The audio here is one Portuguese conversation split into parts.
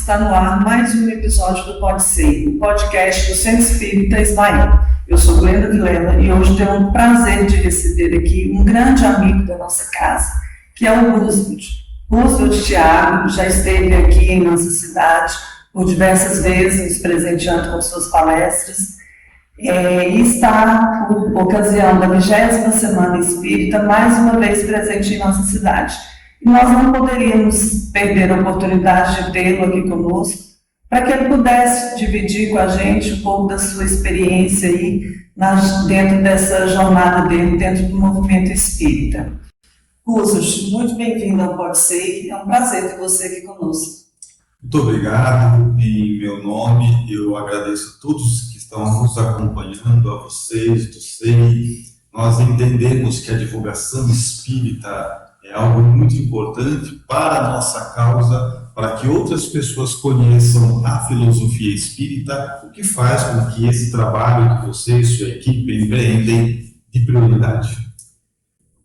está no ar mais um episódio do Pode Ser, o podcast do Centro Espírita Ismael. Eu sou Glenda Vilela e hoje tenho o prazer de receber aqui um grande amigo da nossa casa, que é o Roosevelt. Roosevelt Thiago já esteve aqui em nossa cidade por diversas vezes, nos presenteando com suas palestras, e está, por ocasião da 20ª Semana Espírita, mais uma vez presente em nossa cidade. E nós não poderíamos perder a oportunidade de tê-lo aqui conosco, para que ele pudesse dividir com a gente um pouco da sua experiência aí dentro dessa jornada dele, dentro do movimento espírita. Roosevelt, muito bem-vindo ao Pode Ser, é um prazer ter você aqui conosco. Muito obrigado, em meu nome, eu agradeço a todos que estão nos acompanhando, a vocês do SEI. Nós entendemos que a divulgação espírita é algo muito importante para a nossa causa, para que outras pessoas conheçam a filosofia espírita, o que faz com que esse trabalho que você e sua equipe empreendem de prioridade.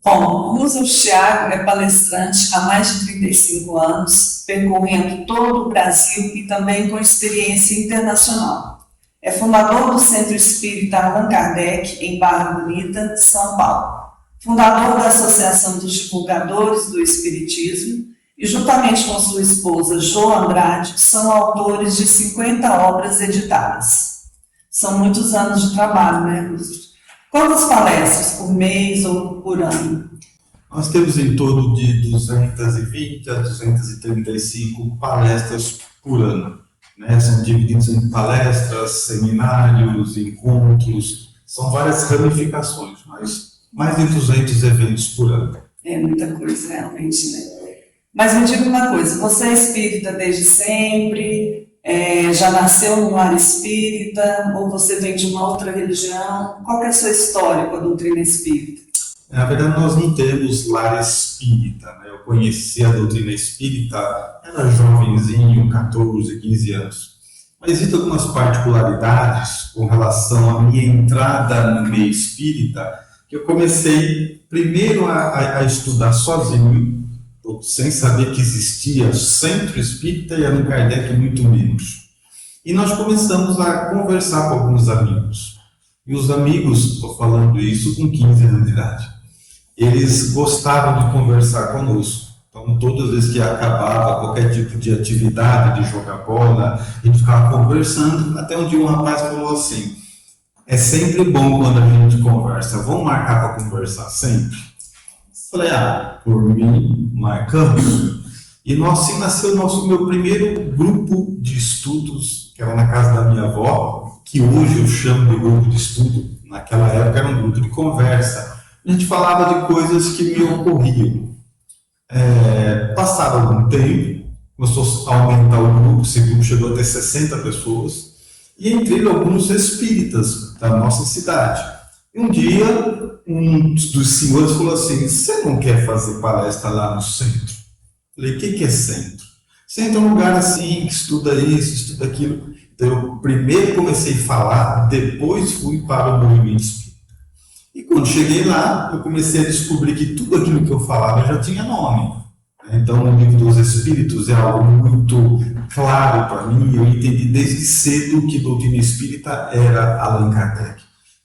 Bom, Roosevelt Thiago é palestrante há mais de 35 anos, percorrendo todo o Brasil e também com experiência internacional. É fundador do Centro Espírita Allan Kardec, em Barra Bonita, São Paulo. Fundador da Associação dos Divulgadores do Espiritismo e, juntamente com sua esposa Jo Andrade, são autores de 50 obras editadas. São muitos anos de trabalho, né, Roosevelt? Quantas palestras por mês ou por ano? Nós temos em torno de 220 a 235 palestras por ano, né? São divididos em palestras, seminários, encontros, são várias ramificações, mas mais de 200 eventos por ano. É muita coisa, realmente, né? Mas me diga uma coisa, você é espírita desde sempre? Já nasceu no lar espírita? Ou você vem de uma outra religião? Qual é a sua história com a doutrina espírita? Na verdade, nós não temos lar espírita, né? Eu conheci a doutrina espírita, era jovenzinho, 14, 15 anos. Mas existem algumas particularidades com relação à minha entrada no meio espírita, que eu comecei primeiro a estudar sozinho, sem saber que existia Centro Espírita e Allan Kardec muito menos. E nós começamos a conversar com alguns amigos. E os amigos, estou falando isso com 15 anos de idade, eles gostavam de conversar conosco. Então, todas as vezes que acabava qualquer tipo de atividade, de jogar bola, a gente ficava conversando, até um dia um rapaz falou assim: é sempre bom quando a gente conversa, vamos marcar para conversar sempre? Falei, por mim, marcamos. E assim nasceu o meu primeiro grupo de estudos, que era na casa da minha avó, que hoje eu chamo de grupo de estudo, naquela época era um grupo de conversa. A gente falava de coisas que me ocorriam. Passado algum tempo, começou a aumentar o grupo, esse grupo chegou até 60 pessoas, e entre alguns espíritas da nossa cidade. E um dia, um dos senhores falou assim: você não quer fazer palestra lá no centro? Falei, o que é centro? Centro é um lugar assim, que estuda isso, estuda aquilo. Então eu primeiro comecei a falar, depois fui para o movimento espírita. E quando cheguei lá, eu comecei a descobrir que tudo aquilo que eu falava já tinha nome. Então o livro dos Espíritos é algo muito claro para mim, eu entendi desde cedo que doutrina espírita era Allan Kardec.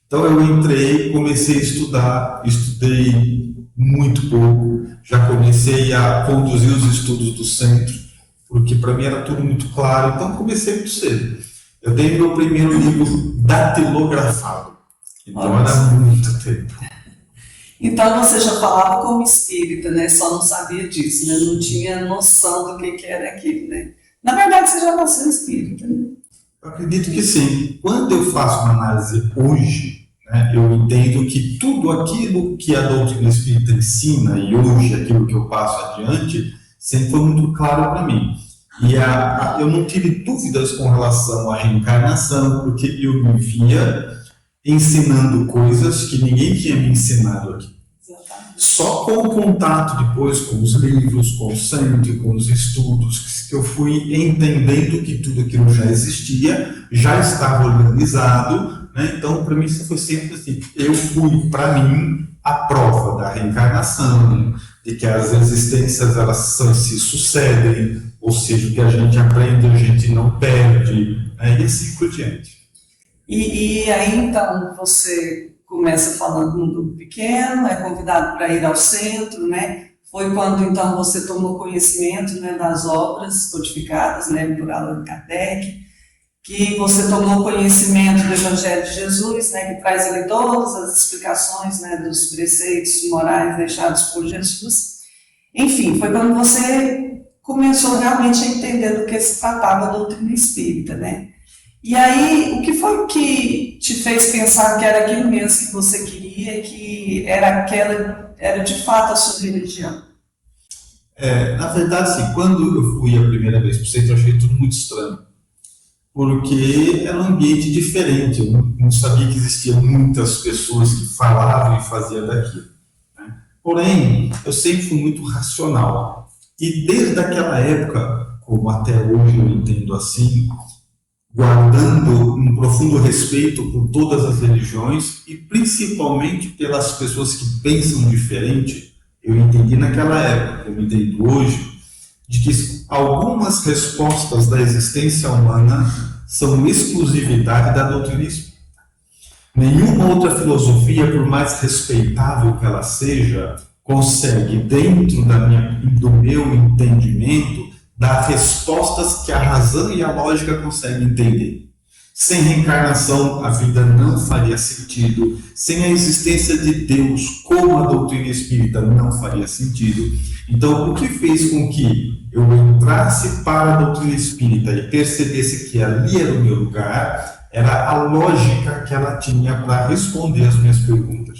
Então eu entrei, comecei a estudar, estudei muito pouco, já comecei a conduzir os estudos do centro, porque para mim era tudo muito claro, então comecei muito cedo. Eu dei meu primeiro livro datilografado, então era muito tempo. Então você já falava como espírita, né? Só não sabia disso, né? Não tinha noção do que era aquilo, né? Na verdade você já nasceu espírita, né? Eu acredito que sim. Quando eu faço uma análise hoje, né, eu entendo que tudo aquilo que a doutrina espírita ensina, e hoje aquilo que eu passo adiante, sempre foi muito claro para mim. E eu não tive dúvidas com relação à reencarnação, porque eu me via ensinando coisas que ninguém tinha me ensinado aqui. Só com o contato depois com os livros, com o centro, com os estudos, que eu fui entendendo que tudo aquilo já existia, já estava organizado, né? Então, para mim, isso foi sempre assim. Eu fui, para mim, a prova da reencarnação, de que as existências elas se sucedem, ou seja, o que a gente aprende a gente não perde, né? E assim por diante. E aí, então, você começa falando num grupo pequeno, é convidado para ir ao centro, né? Foi quando, então, você tomou conhecimento, né, das obras codificadas, né, por Allan Kardec, que você tomou conhecimento do Evangelho de Jesus, né, que traz ali todas as explicações, né, dos preceitos morais deixados por Jesus. Enfim, foi quando você começou realmente a entender do que se tratava a doutrina espírita, né? E aí, o que foi que te fez pensar que era aquilo mesmo que você queria, que era de fato a sua religião? Na verdade, assim, quando eu fui a primeira vez para o centro, eu achei tudo muito estranho, porque era um ambiente diferente, eu não sabia que existiam muitas pessoas que falavam e faziam daquilo, né? Porém, eu sempre fui muito racional, e desde aquela época, como até hoje eu entendo assim, guardando um profundo respeito por todas as religiões e principalmente pelas pessoas que pensam diferente, eu entendi naquela época, eu entendo hoje, de que algumas respostas da existência humana são exclusividade da doutrina espírita. Nenhuma outra filosofia, por mais respeitável que ela seja, consegue, dentro do meu entendimento, dar respostas que a razão e a lógica conseguem entender. Sem reencarnação, a vida não faria sentido. Sem a existência de Deus, como a doutrina espírita, não faria sentido. Então, o que fez com que eu entrasse para a doutrina espírita e percebesse que ali era o meu lugar, era a lógica que ela tinha para responder as minhas perguntas.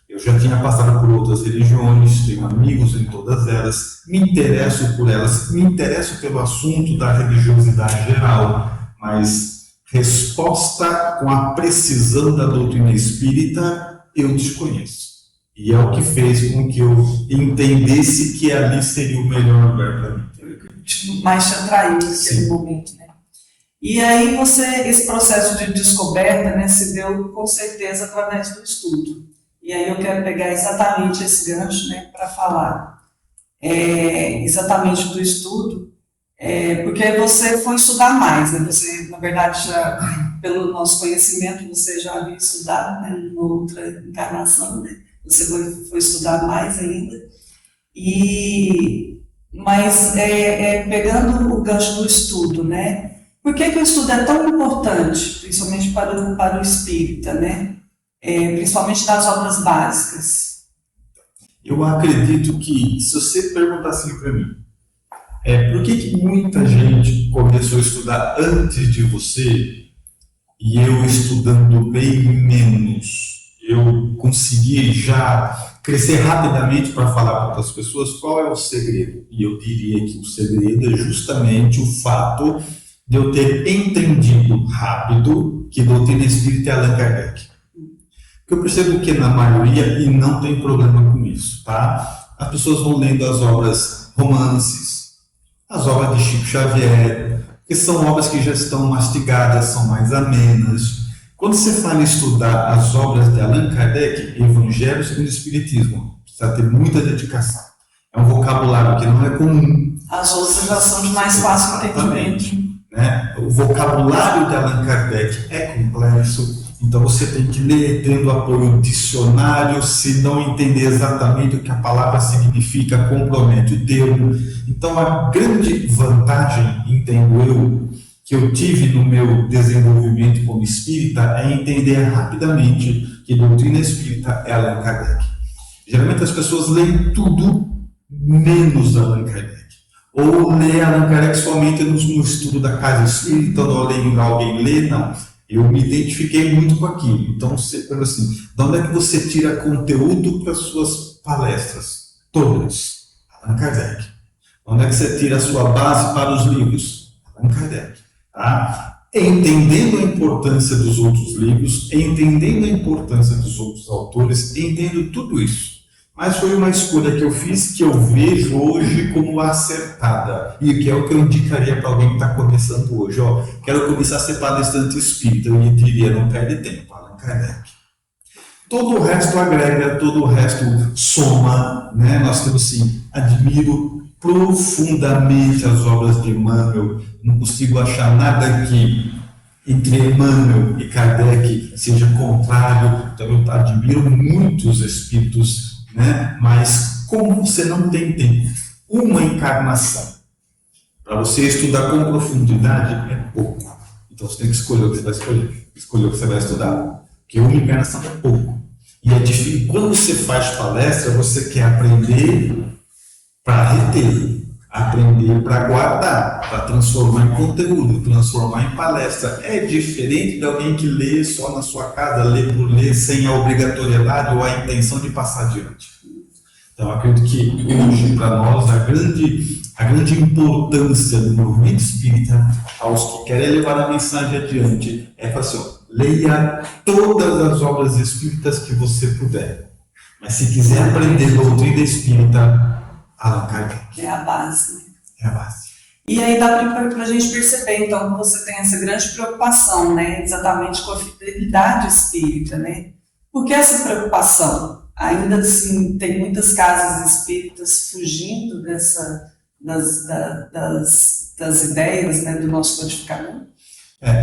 Eu já tinha passado por outras religiões, tenho amigos em todas elas, me interesso por elas, me interesso pelo assunto da religiosidade geral, mas resposta com a precisão da doutrina espírita eu desconheço. E é o que fez com que eu entendesse que ali seria o melhor lugar para mim. Mais te atraiu naquele momento, né? E aí esse processo de descoberta, né, se deu com certeza através do estudo. E aí eu quero pegar exatamente esse gancho, né, para falar exatamente do estudo, porque você foi estudar mais, né? Você, na verdade, já, pelo nosso conhecimento, você já havia estudado, né, em outra encarnação, né? Você foi estudar mais ainda. Mas pegando o gancho do estudo, né? Por que o estudo é tão importante, principalmente para o espírita, né? Principalmente das obras básicas? Eu acredito que, se você perguntar assim para mim, por que muita gente começou a estudar antes de você e eu estudando bem menos, eu consegui já crescer rapidamente para falar para outras pessoas? Qual é o segredo? E eu diria que o segredo é justamente o fato de eu ter entendido rápido que doutrina espírita é Allan Kardec. Porque eu percebo que na maioria, e não tem problema com isso, tá? As pessoas vão lendo as obras romances, as obras de Chico Xavier, que são obras que já estão mastigadas, são mais amenas. Quando você fala em estudar as obras de Allan Kardec, Evangelho segundo o Espiritismo, precisa ter muita dedicação. É um vocabulário que não é comum. As outras já são de mais fácil entendimento. Né? O vocabulário de Allan Kardec é complexo, então você tem que ler tendo apoio dicionário. Se não entender exatamente o que a palavra significa, compromete o termo. Então a grande vantagem, entendo eu, que eu tive no meu desenvolvimento como espírita é entender rapidamente que doutrina espírita é Allan Kardec. Geralmente as pessoas leem tudo menos Allan Kardec. Ou lê Allan Kardec somente no estudo da casa espírita, ou alguém lê, não. Eu me identifiquei muito com aquilo. Então, você, assim, de onde é que você tira conteúdo para as suas palestras? Todas. Allan Kardec. De onde é que você tira a sua base para os livros? Allan Kardec. Tá? Entendendo a importância dos outros livros, entendendo a importância dos outros autores, entendo tudo isso. Mas foi uma escolha que eu fiz, que eu vejo hoje como acertada. E que é o que eu indicaria para alguém que está começando hoje. Quero começar a ser palestrante espírita. Eu diria, não perde tempo, Allan Kardec. Todo o resto agrega, todo o resto soma, né? Nós temos assim, admiro profundamente as obras de Emmanuel, não consigo achar nada que entre Emmanuel e Kardec seja contrário, então eu admiro muitos espíritos, né? Mas como você não tem uma encarnação para você estudar com profundidade, é pouco. Então você tem que escolher o que você vai escolher o que você vai estudar, porque uma encarnação é pouco. E é difícil, quando você faz palestra, você quer aprender para reter, aprender para guardar, para transformar em conteúdo, transformar em palestra. É diferente de alguém que lê só na sua casa, lê por ler, sem a obrigatoriedade ou a intenção de passar adiante. Então, acredito que hoje, para nós, a grande importância do movimento espírita, aos que querem levar a mensagem adiante, é falar assim, leia todas as obras espíritas que você puder. Mas se quiser aprender doutrina espírita, Allan Kardec. É a base. É a base. E aí dá para a gente perceber, então, que você tem essa grande preocupação, né, exatamente com a fidelidade espírita, né? Por que essa preocupação? Ainda assim, tem muitas casas espíritas fugindo das ideias, né, do nosso codificador?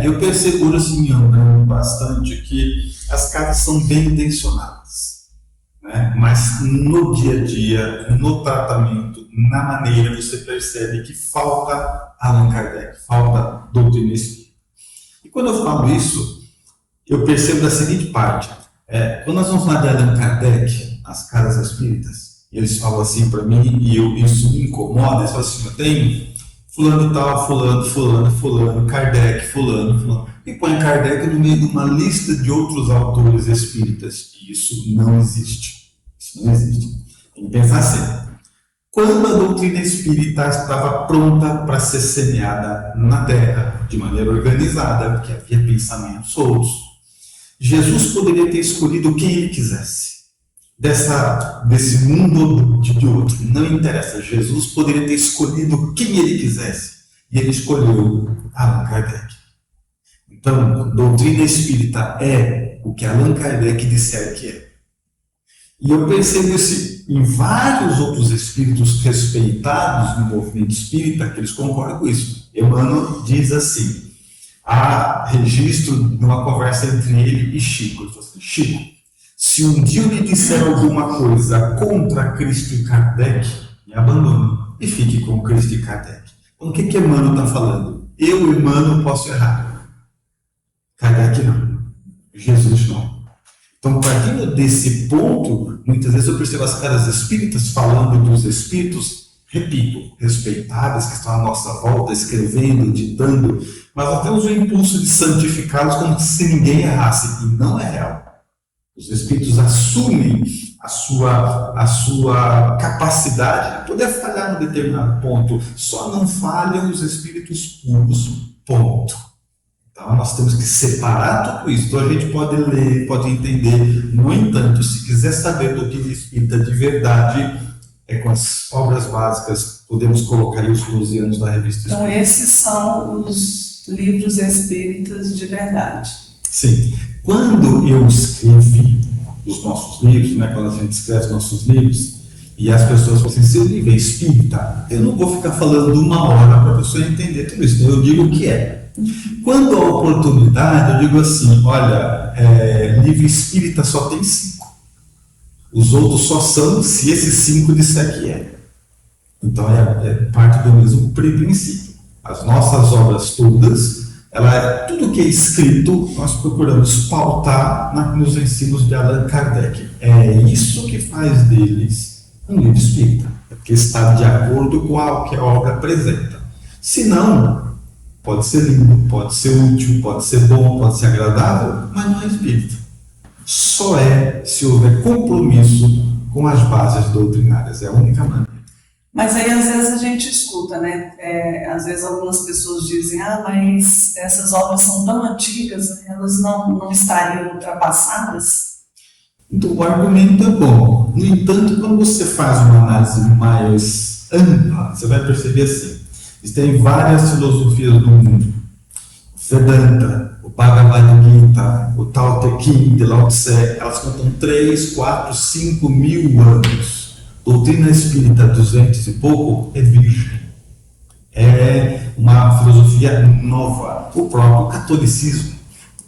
Eu percebo, assim, andando bastante, que as casas são bem intencionadas, né? Mas no dia a dia, no tratamento, na maneira, você percebe que falta Allan Kardec, falta doutrina espírita. E quando eu falo isso, eu percebo da seguinte parte. Quando nós vamos falar de Allan Kardec, as casas espíritas, eles falam assim para mim, e isso me incomoda, eles falam assim, eu tenho fulano tal, fulano, Kardec, fulano, e põe Kardec no meio de uma lista de outros autores espíritas, e isso não existe. Isso não existe. Tem que pensar assim, quando a doutrina espírita estava pronta para ser semeada na Terra, de maneira organizada, porque havia pensamentos soltos, Jesus poderia ter escolhido quem ele quisesse. Desse mundo ou de outro, não interessa. Jesus poderia ter escolhido quem ele quisesse. E ele escolheu Allan Kardec. Então, a doutrina espírita é o que Allan Kardec disser que é. E eu percebo isso em vários outros espíritos respeitados no movimento espírita, que eles concordam com isso. Emmanuel diz assim, há registro de uma conversa entre ele e Chico. Ele falou assim, Chico, se um dia eu lhe disser alguma coisa contra Cristo e Kardec, me abandone e fique com Cristo e Kardec. Então o que Emmanuel está falando? Eu, Emmanuel, posso errar. Kardec não. Jesus não. Então, partindo desse ponto, muitas vezes eu percebo as caras espíritas falando dos espíritos, repito, respeitáveis, que estão à nossa volta, escrevendo, ditando, mas nós temos o impulso de santificá-los como se ninguém errasse, e não é real. Os espíritos assumem a sua capacidade de poder falhar num determinado ponto. Só não falham os espíritos puros, ponto. Então nós temos que separar tudo isso. Então a gente pode ler, pode entender. No entanto, se quiser saber do que é espírita de verdade, é com as obras básicas. Podemos colocar aí os 12 anos da revista espírita. Então esses são os livros espíritas de verdade. Sim. Quando eu escrevi os nossos livros, né, quando a gente escreve os nossos livros, e as pessoas falam assim, seu livro é espírita, eu não vou ficar falando 1 hora para a pessoa entender tudo isso, então eu digo o que é. Quando há oportunidade, eu digo assim, olha, livro espírita só tem 5. Os outros só são se esses 5 disser que é. Então é parte do mesmo princípio. As nossas obras todas, tudo que é escrito, nós procuramos pautar nos ensinos de Allan Kardec. É isso que faz deles um livro espírita, porque está de acordo com o que a obra apresenta. Se não, pode ser lindo, pode ser útil, pode ser bom, pode ser agradável, mas não é espírita. Só se houver compromisso com as bases doutrinárias, é a única maneira. Mas aí às vezes a gente escuta, né? Às vezes algumas pessoas dizem, mas essas obras são tão antigas, né? Elas não estariam ultrapassadas? Então o argumento é bom. No entanto, quando você faz uma análise mais ampla, você vai perceber assim, existem várias filosofias no mundo. O Vedanta, o Bhagavad Gita, o Tao Te Ching de Lao Tse, elas contam 3, 4, 5 mil anos. Doutrina espírita 200 e pouco é virgem. É uma filosofia nova. O próprio catolicismo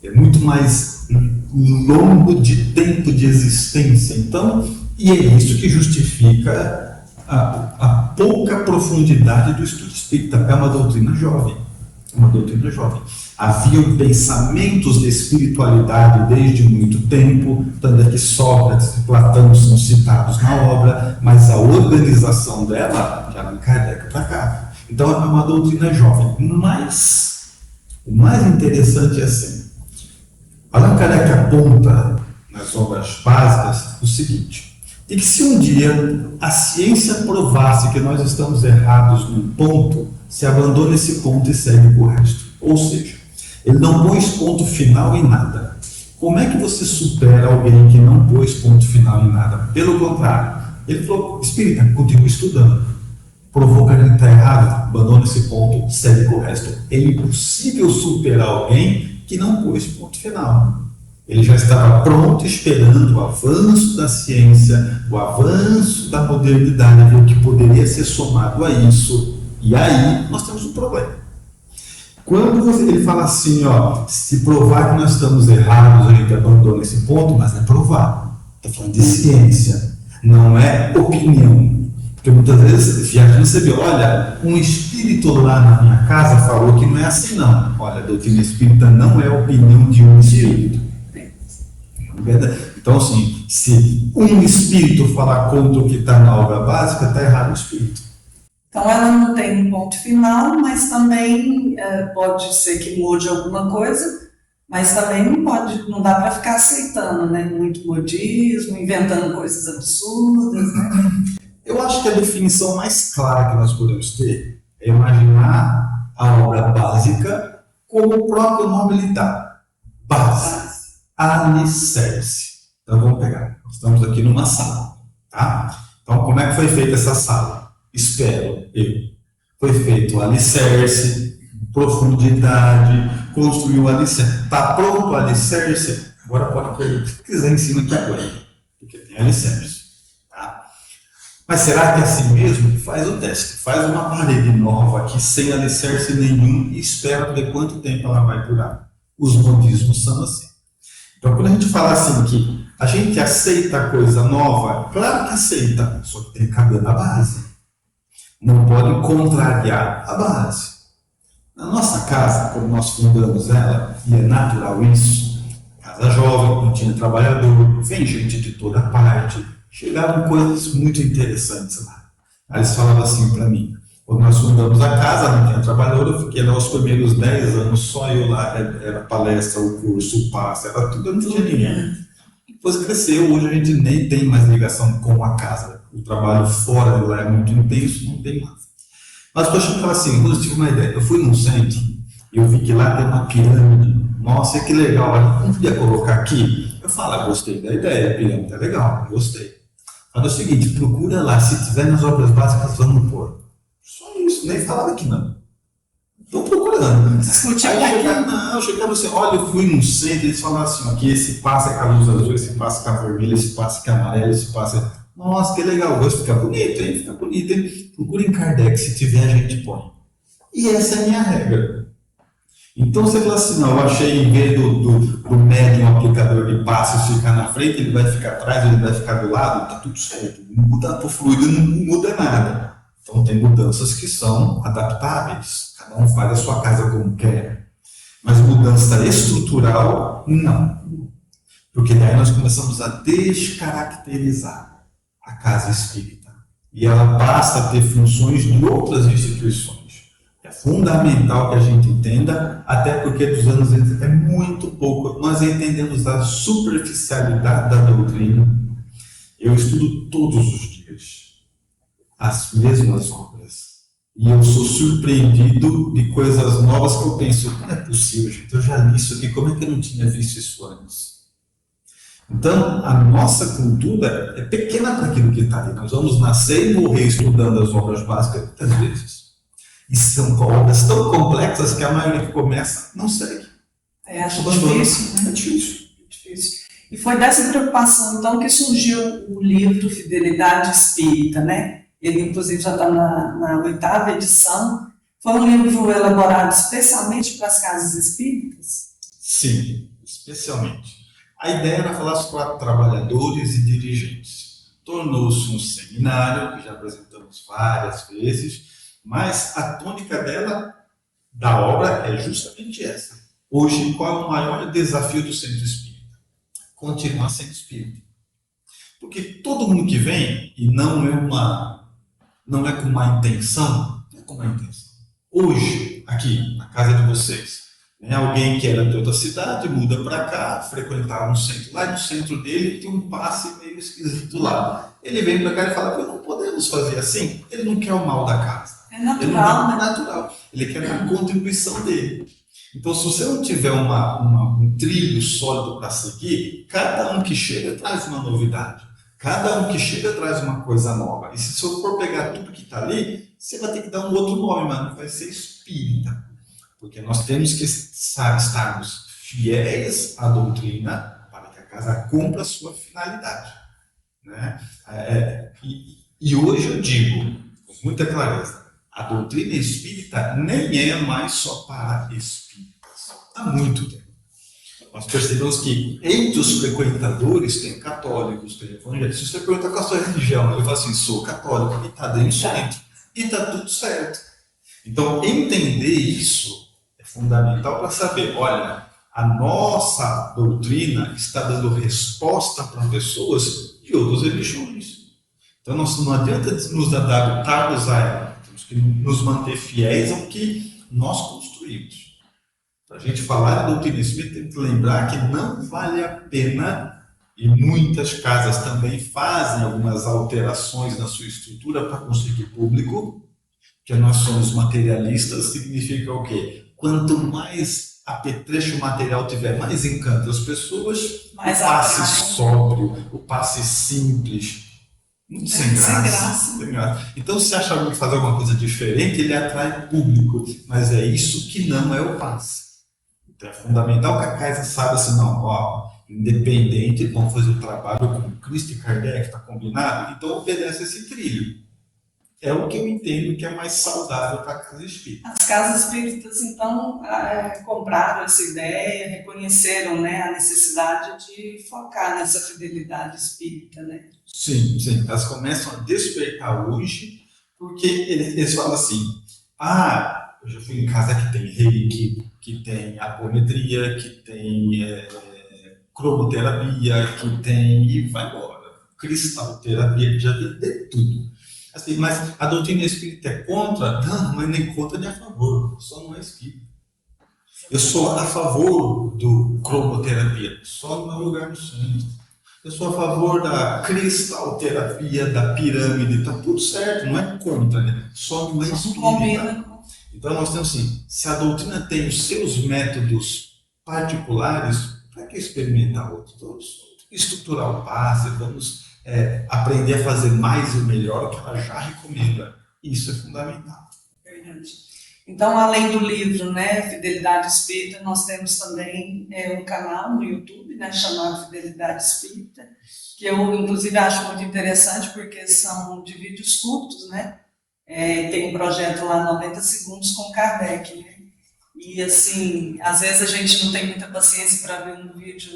é muito mais longo de tempo de existência. Então, e é isso que justifica a pouca profundidade do estudo espírita. É uma doutrina jovem. É uma doutrina jovem. Haviam pensamentos de espiritualidade desde muito tempo, tanto é que Sócrates e Platão são citados na obra, mas a organização dela já vem Kardec para cá. Então é uma doutrina jovem. Mas o mais interessante é assim: Allan Kardec aponta nas obras básicas o seguinte: de que se um dia a ciência provasse que nós estamos errados num ponto, se abandona esse ponto e segue o resto. Ou seja, ele não pôs ponto final em nada. Como é que você supera alguém que não pôs ponto final em nada? Pelo contrário, ele falou: espírita, continua estudando. Provou que ele está errado, abandona esse ponto, segue o resto. É impossível superar alguém que não pôs ponto final. Ele já estava pronto, esperando o avanço da ciência, o avanço da modernidade, o que poderia ser somado a isso. E aí nós temos um problema. Quando ele fala assim, se provar que nós estamos errados, a gente abandona esse ponto, mas é provar. Está falando de ciência, não é opinião. Porque muitas vezes, viajando, você vê, olha, um espírito lá na minha casa falou que não é assim, não. Olha, a doutrina espírita não é a opinião de um espírito. Então, assim, se um espírito falar contra o que está na obra básica, está errado o espírito. Então ela não tem um ponto final, mas também pode ser que mude alguma coisa, mas também não dá para ficar aceitando, né? Muito modismo, inventando coisas absurdas, né? Eu acho que a definição mais clara que nós podemos ter é imaginar a obra básica como o próprio nome lhe dá. Base, alicerce. Então vamos pegar, nós estamos aqui numa sala, tá? Então como é que foi feita essa sala? Espero eu. Foi feito o alicerce, profundidade, construiu o alicerce. Está pronto o alicerce? Agora pode pôr o que quiser em cima que aguenta, porque tem alicerce. Tá? Mas será que é assim mesmo? Faz o teste. Faz uma parede nova aqui, sem alicerce nenhum, e espera ver quanto tempo ela vai durar. Os modismos são assim. Então, quando a gente fala assim que a gente aceita coisa nova, claro que aceita, só que tem que caber na base. Não pode contrariar a base. Na nossa casa, quando nós fundamos ela, e é natural isso, casa jovem, não tinha trabalhador, vem gente de toda parte, chegaram coisas muito interessantes lá. Aí eles falavam assim para mim: quando nós fundamos a casa, não tinha trabalhador, eu fiquei lá os primeiros 10 anos, só eu lá, era palestra, o curso, o passe, era tudo, eu não tinha ninguém. Depois cresceu, hoje a gente nem tem mais ligação com a casa. O trabalho fora de lá é muito intenso, não tem mais. Mas eu achei que assim, quando eu tive uma ideia, eu fui num centro e eu vi que lá tem uma pirâmide. Nossa, que legal, olha, não podia colocar aqui? Eu falo, gostei da ideia, a pirâmide é legal, gostei. Mas é o seguinte, procura lá, se tiver nas obras básicas, vamos pôr. Só isso, nem falava que não. Estou procurando. Aí chegava assim, olha, eu fui num centro, eles falaram assim, aqui esse passo é com a luz azul, esse passo é com a vermelha, esse passo é com a amarela, esse passo é... Nossa, que legal, gosto de ficar bonito, hein? Fica bonito, hein? Procura em Kardec, se tiver a gente põe. E essa é a minha regra. Então você fala assim, não, eu achei em vez do médium aplicador de passos ficar na frente, ele vai ficar atrás, ele vai ficar do lado, tá tudo certo. Não muda o fluido, não muda nada. Então tem mudanças que são adaptáveis. Cada um faz a sua casa como quer. Mas mudança estrutural, não. Porque daí nós começamos a descaracterizar a casa espírita. E ela passa a ter funções de outras instituições. É fundamental que a gente entenda, até porque dos anos 80 é muito pouco. Nós entendemos a superficialidade da doutrina. Eu estudo todos os dias as mesmas obras. E eu sou surpreendido de coisas novas que eu penso, não é possível, gente, eu já li isso aqui, como é que eu não tinha visto isso antes? Então, a nossa cultura é pequena para aquilo que está ali. Nós vamos nascer e morrer estudando as obras básicas muitas vezes. E são obras tão complexas que a maioria que começa não segue. Acho abandono. difícil, né? É difícil. Difícil. E foi dessa preocupação, então, que surgiu o livro Fidelidade Espírita, né? Ele, inclusive, já está na 8ª edição. Foi um livro elaborado especialmente para as casas espíritas? Sim, especialmente. A ideia era falar para trabalhadores e dirigentes. Tornou-se um seminário, que já apresentamos várias vezes, mas a tônica da obra é justamente essa. Hoje, qual é o maior desafio do centro espírita? Continuar sendo espírita. Porque todo mundo que vem, e não é com má intenção, não é com má intenção. Hoje, aqui, na casa de vocês, alguém que era de outra cidade, muda para cá, frequentava um centro. Lá no centro dele tem um passe meio esquisito lá. Ele vem para cá e fala, não podemos fazer assim. Ele não quer o mal da casa. É natural, é natural. Ele quer a contribuição dele. Então, se você não tiver um trilho sólido para seguir, cada um que chega traz uma novidade. Cada um que chega traz uma coisa nova. E se eu for pegar tudo que está ali, você vai ter que dar um outro nome, mas não vai ser espírita. Porque nós temos que estarmos fiéis à doutrina para que a casa cumpra a sua finalidade. Né? E hoje eu digo, com muita clareza, a doutrina espírita nem é mais só para espíritas. Há muito tempo. Nós percebemos que entre os frequentadores tem católicos, tem evangélicos. Se você pergunta qual a sua religião, ele fala assim, sou católico, e está dentro do centro. E está tudo certo. Então, entender isso é fundamental para saber, olha, a nossa doutrina está dando resposta para pessoas de outras religiões. Então, não adianta nos adaptarmos a ela. Temos que nos manter fiéis ao que nós construímos. Para a gente falar de doutrina espírita, tem que lembrar que não vale a pena, e muitas casas também fazem algumas alterações na sua estrutura para conseguir público, que nós somos materialistas, significa o quê? Quanto mais apetrecho material tiver, mais encanta as pessoas, mais o passe sóbrio, o passe simples, muito sem graça. Então, se acha alguém fazer alguma coisa diferente, ele atrai público, mas é isso que não é o passe. Então, é fundamental que a casa saiba assim, não, independente, vamos fazer o trabalho com Cristo e Kardec, está combinado? Então, obedece esse trilho. É o que eu entendo que é mais saudável para a casa espírita. As casas espíritas, então, compraram essa ideia, reconheceram, né, a necessidade de focar nessa fidelidade espírita, né? Sim. Elas começam a despertar hoje, porque eles falam assim, eu já fui em casa que tem reiki, que tem apometria, que tem cromoterapia, que tem, e vai embora, cristalterapia, que já tem de tudo. Assim, mas a doutrina espírita é contra? Não, mas nem contra nem a favor, só não é espírita. Eu sou a favor do cromoterapia, só no meu lugar no centro. Eu sou a favor da cristalterapia, da pirâmide, está tudo certo, não é contra, né? Só não é espírita. Então nós temos assim, se a doutrina tem os seus métodos particulares, para que experimentar outros? Vamos estruturar o passe, vamos aprender a fazer mais e melhor o que ela já recomenda. Isso é fundamental. Verdade. Então, além do livro, né, Fidelidade Espírita, nós temos também um canal no YouTube, né, chamado Fidelidade Espírita, que eu, inclusive, acho muito interessante, porque são de vídeos curtos, né? Tem um projeto lá, 90 segundos, com Kardec, né? E, assim, às vezes a gente não tem muita paciência para ver um vídeo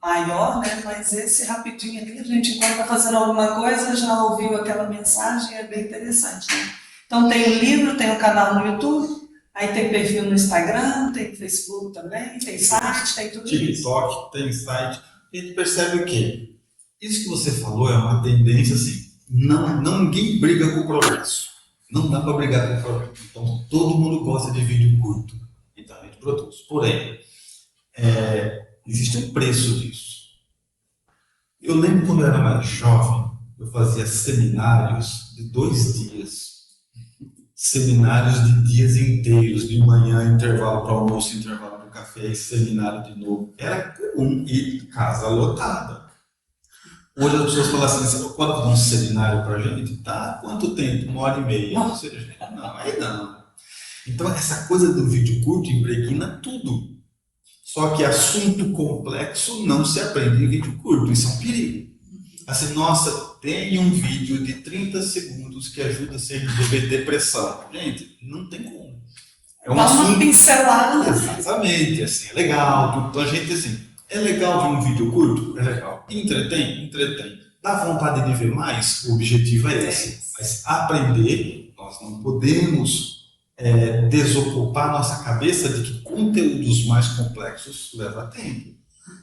maior, né? Mas esse rapidinho ali, a gente, enquanto está fazendo alguma coisa, já ouviu aquela mensagem, é bem interessante, né? Então tem o livro, tem o canal no YouTube, aí tem perfil no Instagram, tem Facebook também, tem site, tem tudo isso. TikTok, tem site. A gente percebe o quê? Isso que você falou é uma tendência assim, ninguém briga com o progresso. Não dá para brigar com o progresso. Então todo mundo gosta de vídeo curto. Então a gente produz. Porém, existe um preço disso. Eu lembro quando eu era mais jovem, eu fazia seminários de 2 dias. Seminários de dias inteiros, de manhã, intervalo para almoço, intervalo para café, e seminário de novo. Era comum ir casa lotada. Hoje as pessoas falam assim, você não pode fazer um seminário para a gente? Tá, quanto tempo? 1h30. Ou seja, não, aí não. Então essa coisa do vídeo curto impregna tudo. Só que assunto complexo não se aprende em vídeo curto, isso é um perigo. Assim, nossa, tem um vídeo de 30 segundos que ajuda a se resolver depressão. Gente, não tem como. É um Dá uma assunto... pincelada. Exatamente, assim, é legal. Então a gente, assim, é legal ver um vídeo curto? É legal. Entretém? Entretém. Dá vontade de ver mais? O objetivo é esse. Mas aprender, nós não podemos desocupar nossa cabeça de que conteúdos mais complexos leva tempo.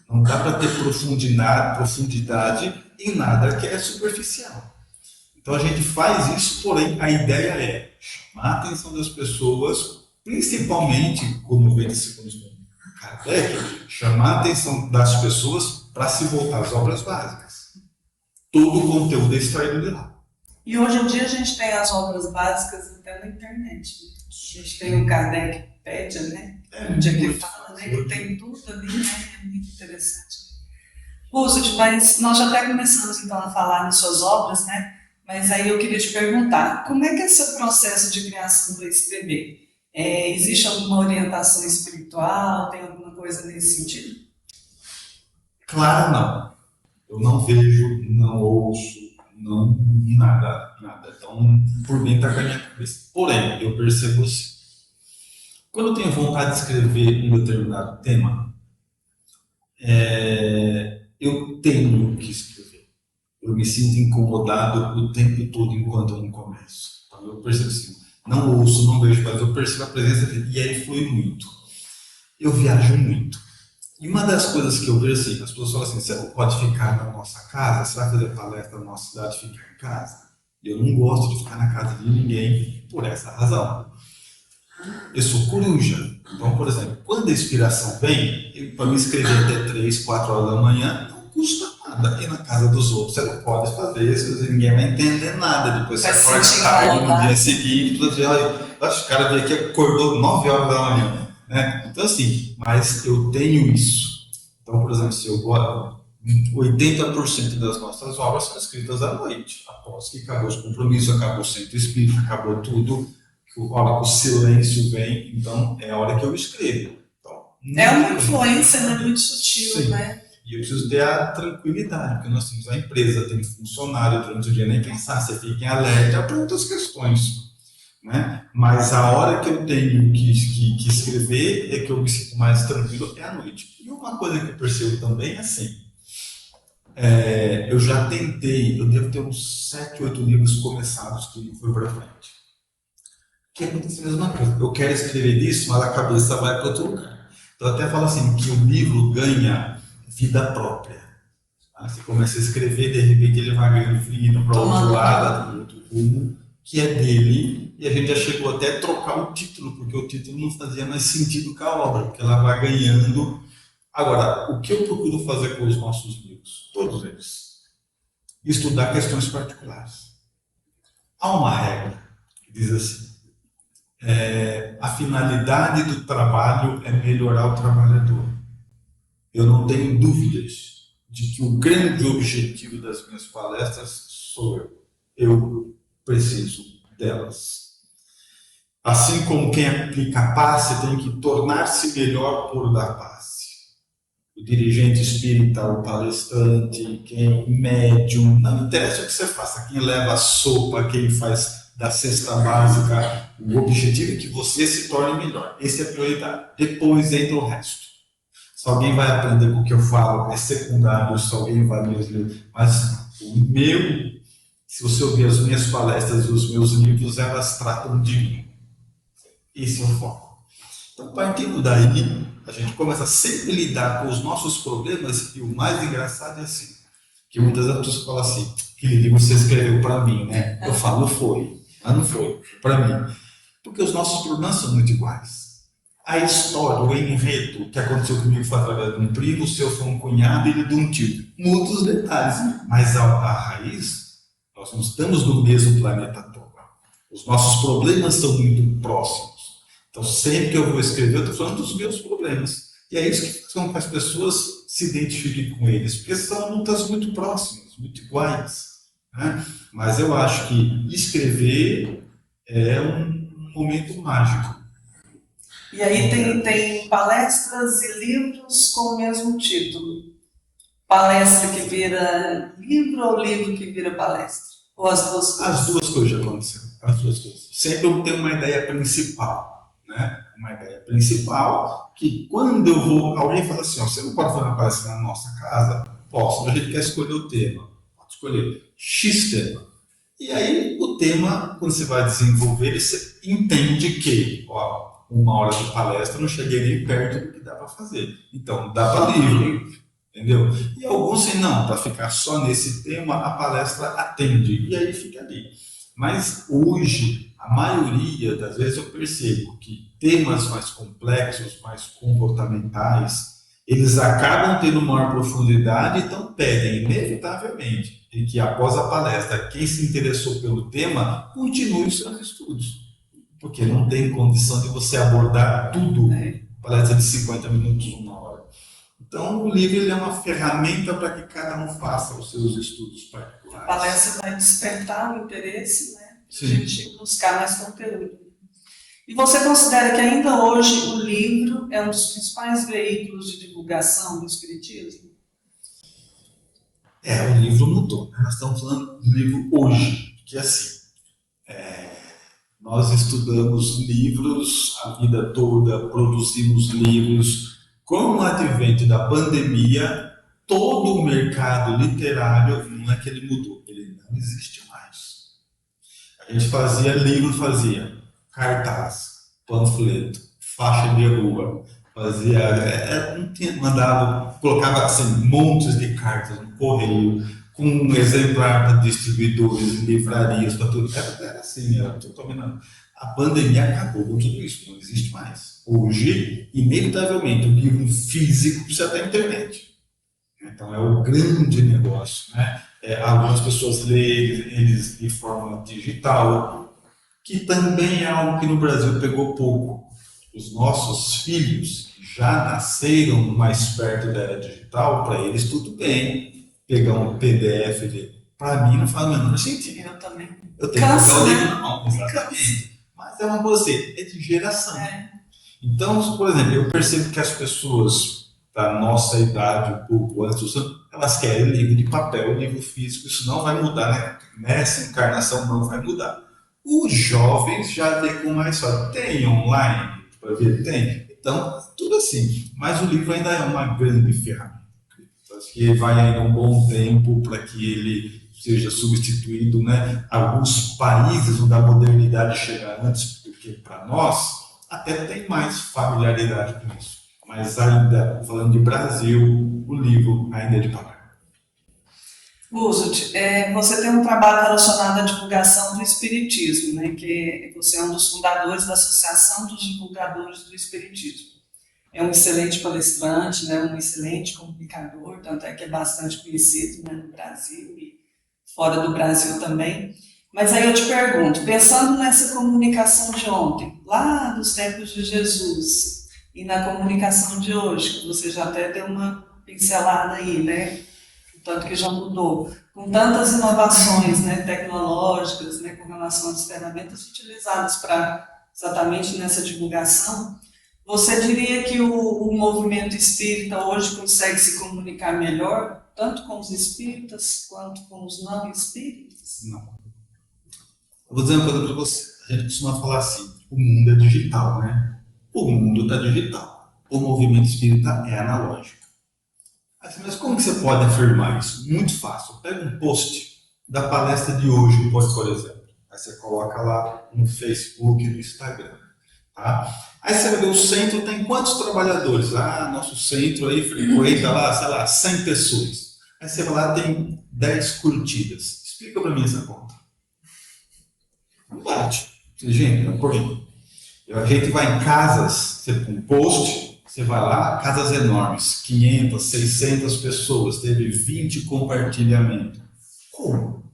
Não dá para ter profundidade em nada que é superficial. Então a gente faz isso, porém a ideia é chamar a atenção das pessoas, principalmente, como vem esse Kardec, chamar a atenção das pessoas para se voltar às obras básicas. Todo o conteúdo é extraído de lá. E hoje em dia a gente tem as obras básicas até na internet. A gente tem o Kardecpedia, né? Onde é que ele fala, né? Que tem tudo ali, né? É muito interessante. Roosevelt, mas nós já até começamos então a falar nas suas obras, né? Mas aí eu queria te perguntar, como é que é o seu processo de criação para escrever? Existe alguma orientação espiritual? Tem alguma coisa nesse sentido? Claro, não. Eu não vejo, não ouço, não nada. Então, por mim, está com a minha cabeça. Porém, eu percebo assim. Quando eu tenho vontade de escrever um determinado tema, eu tenho que escrever. Eu me sinto incomodado o tempo todo enquanto eu não começo. Então, eu percebo assim, não ouço, não vejo, mas eu percebo a presença dele. E aí flui muito. Eu viajo muito. E uma das coisas que eu vejo assim, as pessoas falam assim, você não pode ficar na nossa casa, você vai fazer palestra na nossa cidade e ficar em casa? Eu não gosto de ficar na casa de ninguém por essa razão. Eu sou coruja. Então, por exemplo, quando a inspiração vem, para me escrever até 3, 4 horas da manhã, não custa nada. Ir na casa dos outros, você não pode fazer isso, ninguém vai entender nada. Depois você acorda tarde no dia seguinte, todo dia, o cara veio aqui, acordou 9 horas da manhã. Né? Então, assim, mas eu tenho isso. Então, por exemplo, se eu gosto, 80% das nossas obras são escritas à noite, após que acabou os compromissos, acabou o centro espírita, acabou tudo, a hora que o silêncio vem, então é a hora que eu escrevo. Então, é uma influência, né, muito sutil, sim, né? E eu preciso ter a tranquilidade, porque nós temos a empresa, tem funcionário, durante o dia nem pensar, você fica em alerta para outras questões. Né? Mas a hora que eu tenho que escrever é que eu me sinto mais tranquilo, é à noite. E uma coisa que eu percebo também é assim, eu já tentei, eu devo ter uns 7, 8 livros começados que não foi para frente. Que acontece a mesma coisa, eu quero escrever isso, mas a cabeça vai para outro lugar. Então eu até falo assim, que o livro ganha vida própria. Você começa a escrever, de repente ele vai ganhando vida para outro lado, outro rumo, que é dele, e a gente já chegou até a trocar o título, porque o título não fazia mais sentido com a obra, porque ela vai ganhando. Agora, o que eu procuro fazer com os nossos livros? Todos eles. Estudar questões particulares. Há uma regra que diz assim, a finalidade do trabalho é melhorar o trabalhador. Eu não tenho dúvidas de que o grande objetivo das minhas palestras sou eu. Eu preciso delas. Assim como quem aplica passe tem que tornar-se melhor por dar passe. O dirigente espírita, o palestrante, quem médium, não interessa o que você faça, quem leva a sopa, quem faz da cesta básica, o objetivo é que você se torne melhor. Esse é a prioridade. Depois entra o resto. Se alguém vai aprender com o que eu falo, é secundário, se alguém vai me ler. Mas o meu, se você ouvir as minhas palestras e os meus livros, elas tratam de mim. Esse é o foco. Então, partindo daí, a gente começa a sempre lidar com os nossos problemas, e o mais engraçado é assim, que muitas das pessoas falam assim, aquele livro você escreveu para mim, né? Eu falo, foi, mas não foi para mim. Porque os nossos problemas são muito iguais. A história, o enredo que aconteceu comigo foi através de um primo, o seu foi um cunhado e ele de um tio. Muitos detalhes, mas a raiz, nós não estamos no mesmo planeta Terra. Os nossos problemas são muito próximos. Então, sempre que eu vou escrever, eu estou falando dos meus problemas. E é isso que faz com que as pessoas se identifiquem com eles, porque são lutas muito próximas, muito iguais. Né? Mas eu acho que escrever é um momento mágico. E aí tem palestras e livros com o mesmo título. Palestra que vira livro ou livro que vira palestra? Ou as duas coisas? As duas coisas já aconteceram. As duas coisas. Sempre eu tenho uma ideia principal, né? Uma ideia principal que quando eu vou, alguém fala assim, ó, você não pode fazer uma palestra na nossa casa? Posso, mas a gente quer escolher o tema. Pode escolher X tema. E aí o tema, quando você vai desenvolver, você entende que, ó, 1 hora de palestra eu não cheguei nem perto do que dá para fazer. Então, dá para livro. Entendeu? E alguns assim, não, para ficar só nesse tema, a palestra atende, e aí fica ali. Mas hoje, a maioria das vezes eu percebo que temas mais complexos, mais comportamentais, eles acabam tendo maior profundidade, então pedem, inevitavelmente, de que após a palestra, quem se interessou pelo tema, continue os seus estudos. Porque não tem condição de você abordar tudo, palestra de 50 minutos, 1 hora. Então, o livro ele é uma ferramenta para que cada um faça os seus estudos particulares. A palestra vai despertar o interesse, né? Sim. A gente buscar mais conteúdo. E você considera que ainda hoje o livro é um dos principais veículos de divulgação do Espiritismo? O livro mudou, né? Nós estamos falando do livro hoje, que é assim, nós estudamos livros a vida toda, produzimos livros. Com o advento da pandemia, todo o mercado literário, não é que ele mudou, ele não existe mais. A gente fazia livro, fazia cartaz, panfleto, faixa de rua, mandava, colocava assim, montes de cartas no correio, com um exemplar para distribuidores, livrarias, para tudo. Era assim, era totalmente. A pandemia acabou com tudo isso, não existe mais. Hoje, inevitavelmente, o livro físico precisa ter internet. Então, é o grande negócio, né? Algumas pessoas leem eles de forma digital, que também é algo que no Brasil pegou pouco. Os nossos filhos já nasceram mais perto da era digital, para eles tudo bem. Pegar um PDF para mim não faz o menor sentido. Eu também. Eu tenho que pegar o livro na mão, exatamente. Mas é uma coisa, é de geração. Então, por exemplo, eu percebo que as pessoas da nossa idade, um pouco antes, elas querem livro de papel, livro físico, isso não vai mudar, né? Nessa encarnação não vai mudar. Os jovens já vê com mais fácil. Tem online para ver? Tem. Então, tudo assim. Mas o livro ainda é uma grande ferramenta. Acho que vai ainda um bom tempo para que ele seja substituído, né? Alguns países onde a modernidade chega antes do que para nós, até tem mais familiaridade com isso. Mas ainda, falando de Brasil, o livro ainda é de papel. Guzult, você tem um trabalho relacionado à divulgação do Espiritismo, né? Que você é um dos fundadores da Associação dos Divulgadores do Espiritismo. É um excelente palestrante, né? Um excelente comunicador, tanto é que é bastante conhecido, né, no Brasil e fora do Brasil também. Mas aí eu te pergunto, pensando nessa comunicação de ontem, lá dos tempos de Jesus, e na comunicação de hoje, que você já até deu uma pincelada aí, né? Tanto que já mudou, com tantas inovações, né, tecnológicas, né, com relação às ferramentas utilizadas para exatamente nessa divulgação, você diria que o movimento espírita hoje consegue se comunicar melhor, tanto com os espíritas quanto com os não espíritas? Não. Eu vou dizer uma coisa para você. A gente costuma falar assim, o mundo é digital, né? O mundo está digital. O movimento espírita é analógico. Mas como que você pode afirmar isso? Muito fácil. Pega um post da palestra de hoje, por exemplo. Aí você coloca lá no Facebook e no Instagram. Tá? Aí você vai ver, o centro tem quantos trabalhadores? Nosso centro aí frequenta lá, sei lá, 100 pessoas. Aí você vai lá, tem 10 curtidas. Explica para mim essa conta. Não bate. Gente, não por quê? A gente vai em casas, você com post, você vai lá, casas enormes, 500, 600 pessoas, teve 20 compartilhamentos. Como?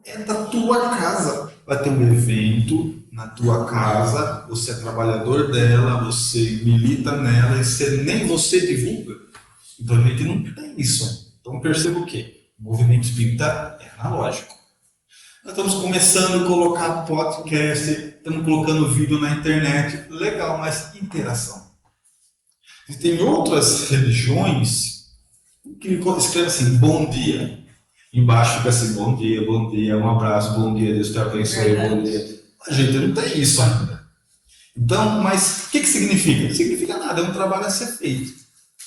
É da tua casa. Vai ter um evento na tua casa, você é trabalhador dela, você milita nela e nem você divulga. Então a gente não tem isso. Então perceba o quê? O movimento espírita é analógico. Nós estamos começando a colocar podcast, estamos colocando vídeo na internet. Legal, mas interação. E tem outras religiões que escrevem assim, bom dia. Embaixo fica assim, bom dia, um abraço, bom dia, Deus te abençoe, bom dia. A gente não tem isso ainda. Então, mas o que significa? Não significa nada, é um trabalho a ser feito.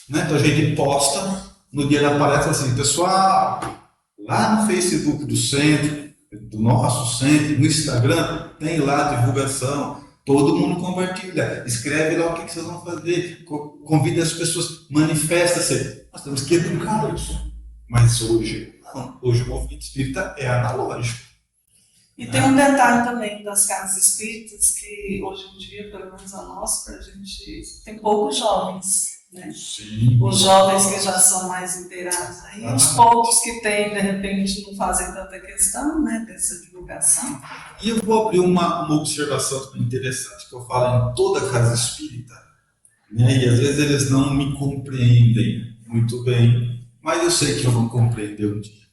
Né? Então a gente posta no dia da palestra assim, pessoal, lá no Facebook do centro, do nosso centro, no Instagram, tem lá a divulgação. Todo mundo compartilha, escreve lá o que vocês vão fazer, convida as pessoas, manifesta-se. Nós temos que educar isso. Mas hoje, não. Hoje o movimento espírita é analógico. E tem um detalhe também das casas espíritas, que hoje em dia, pelo menos a nossa, a gente tem poucos jovens. Né? Sim. Os jovens que já são mais inteirados aí, os poucos que têm, de repente, não fazem tanta questão, né, dessa divulgação. E eu vou abrir uma observação interessante que eu falo em toda casa espírita, né, e às vezes eles não me compreendem muito bem, mas eu sei que eu vou compreender um dia.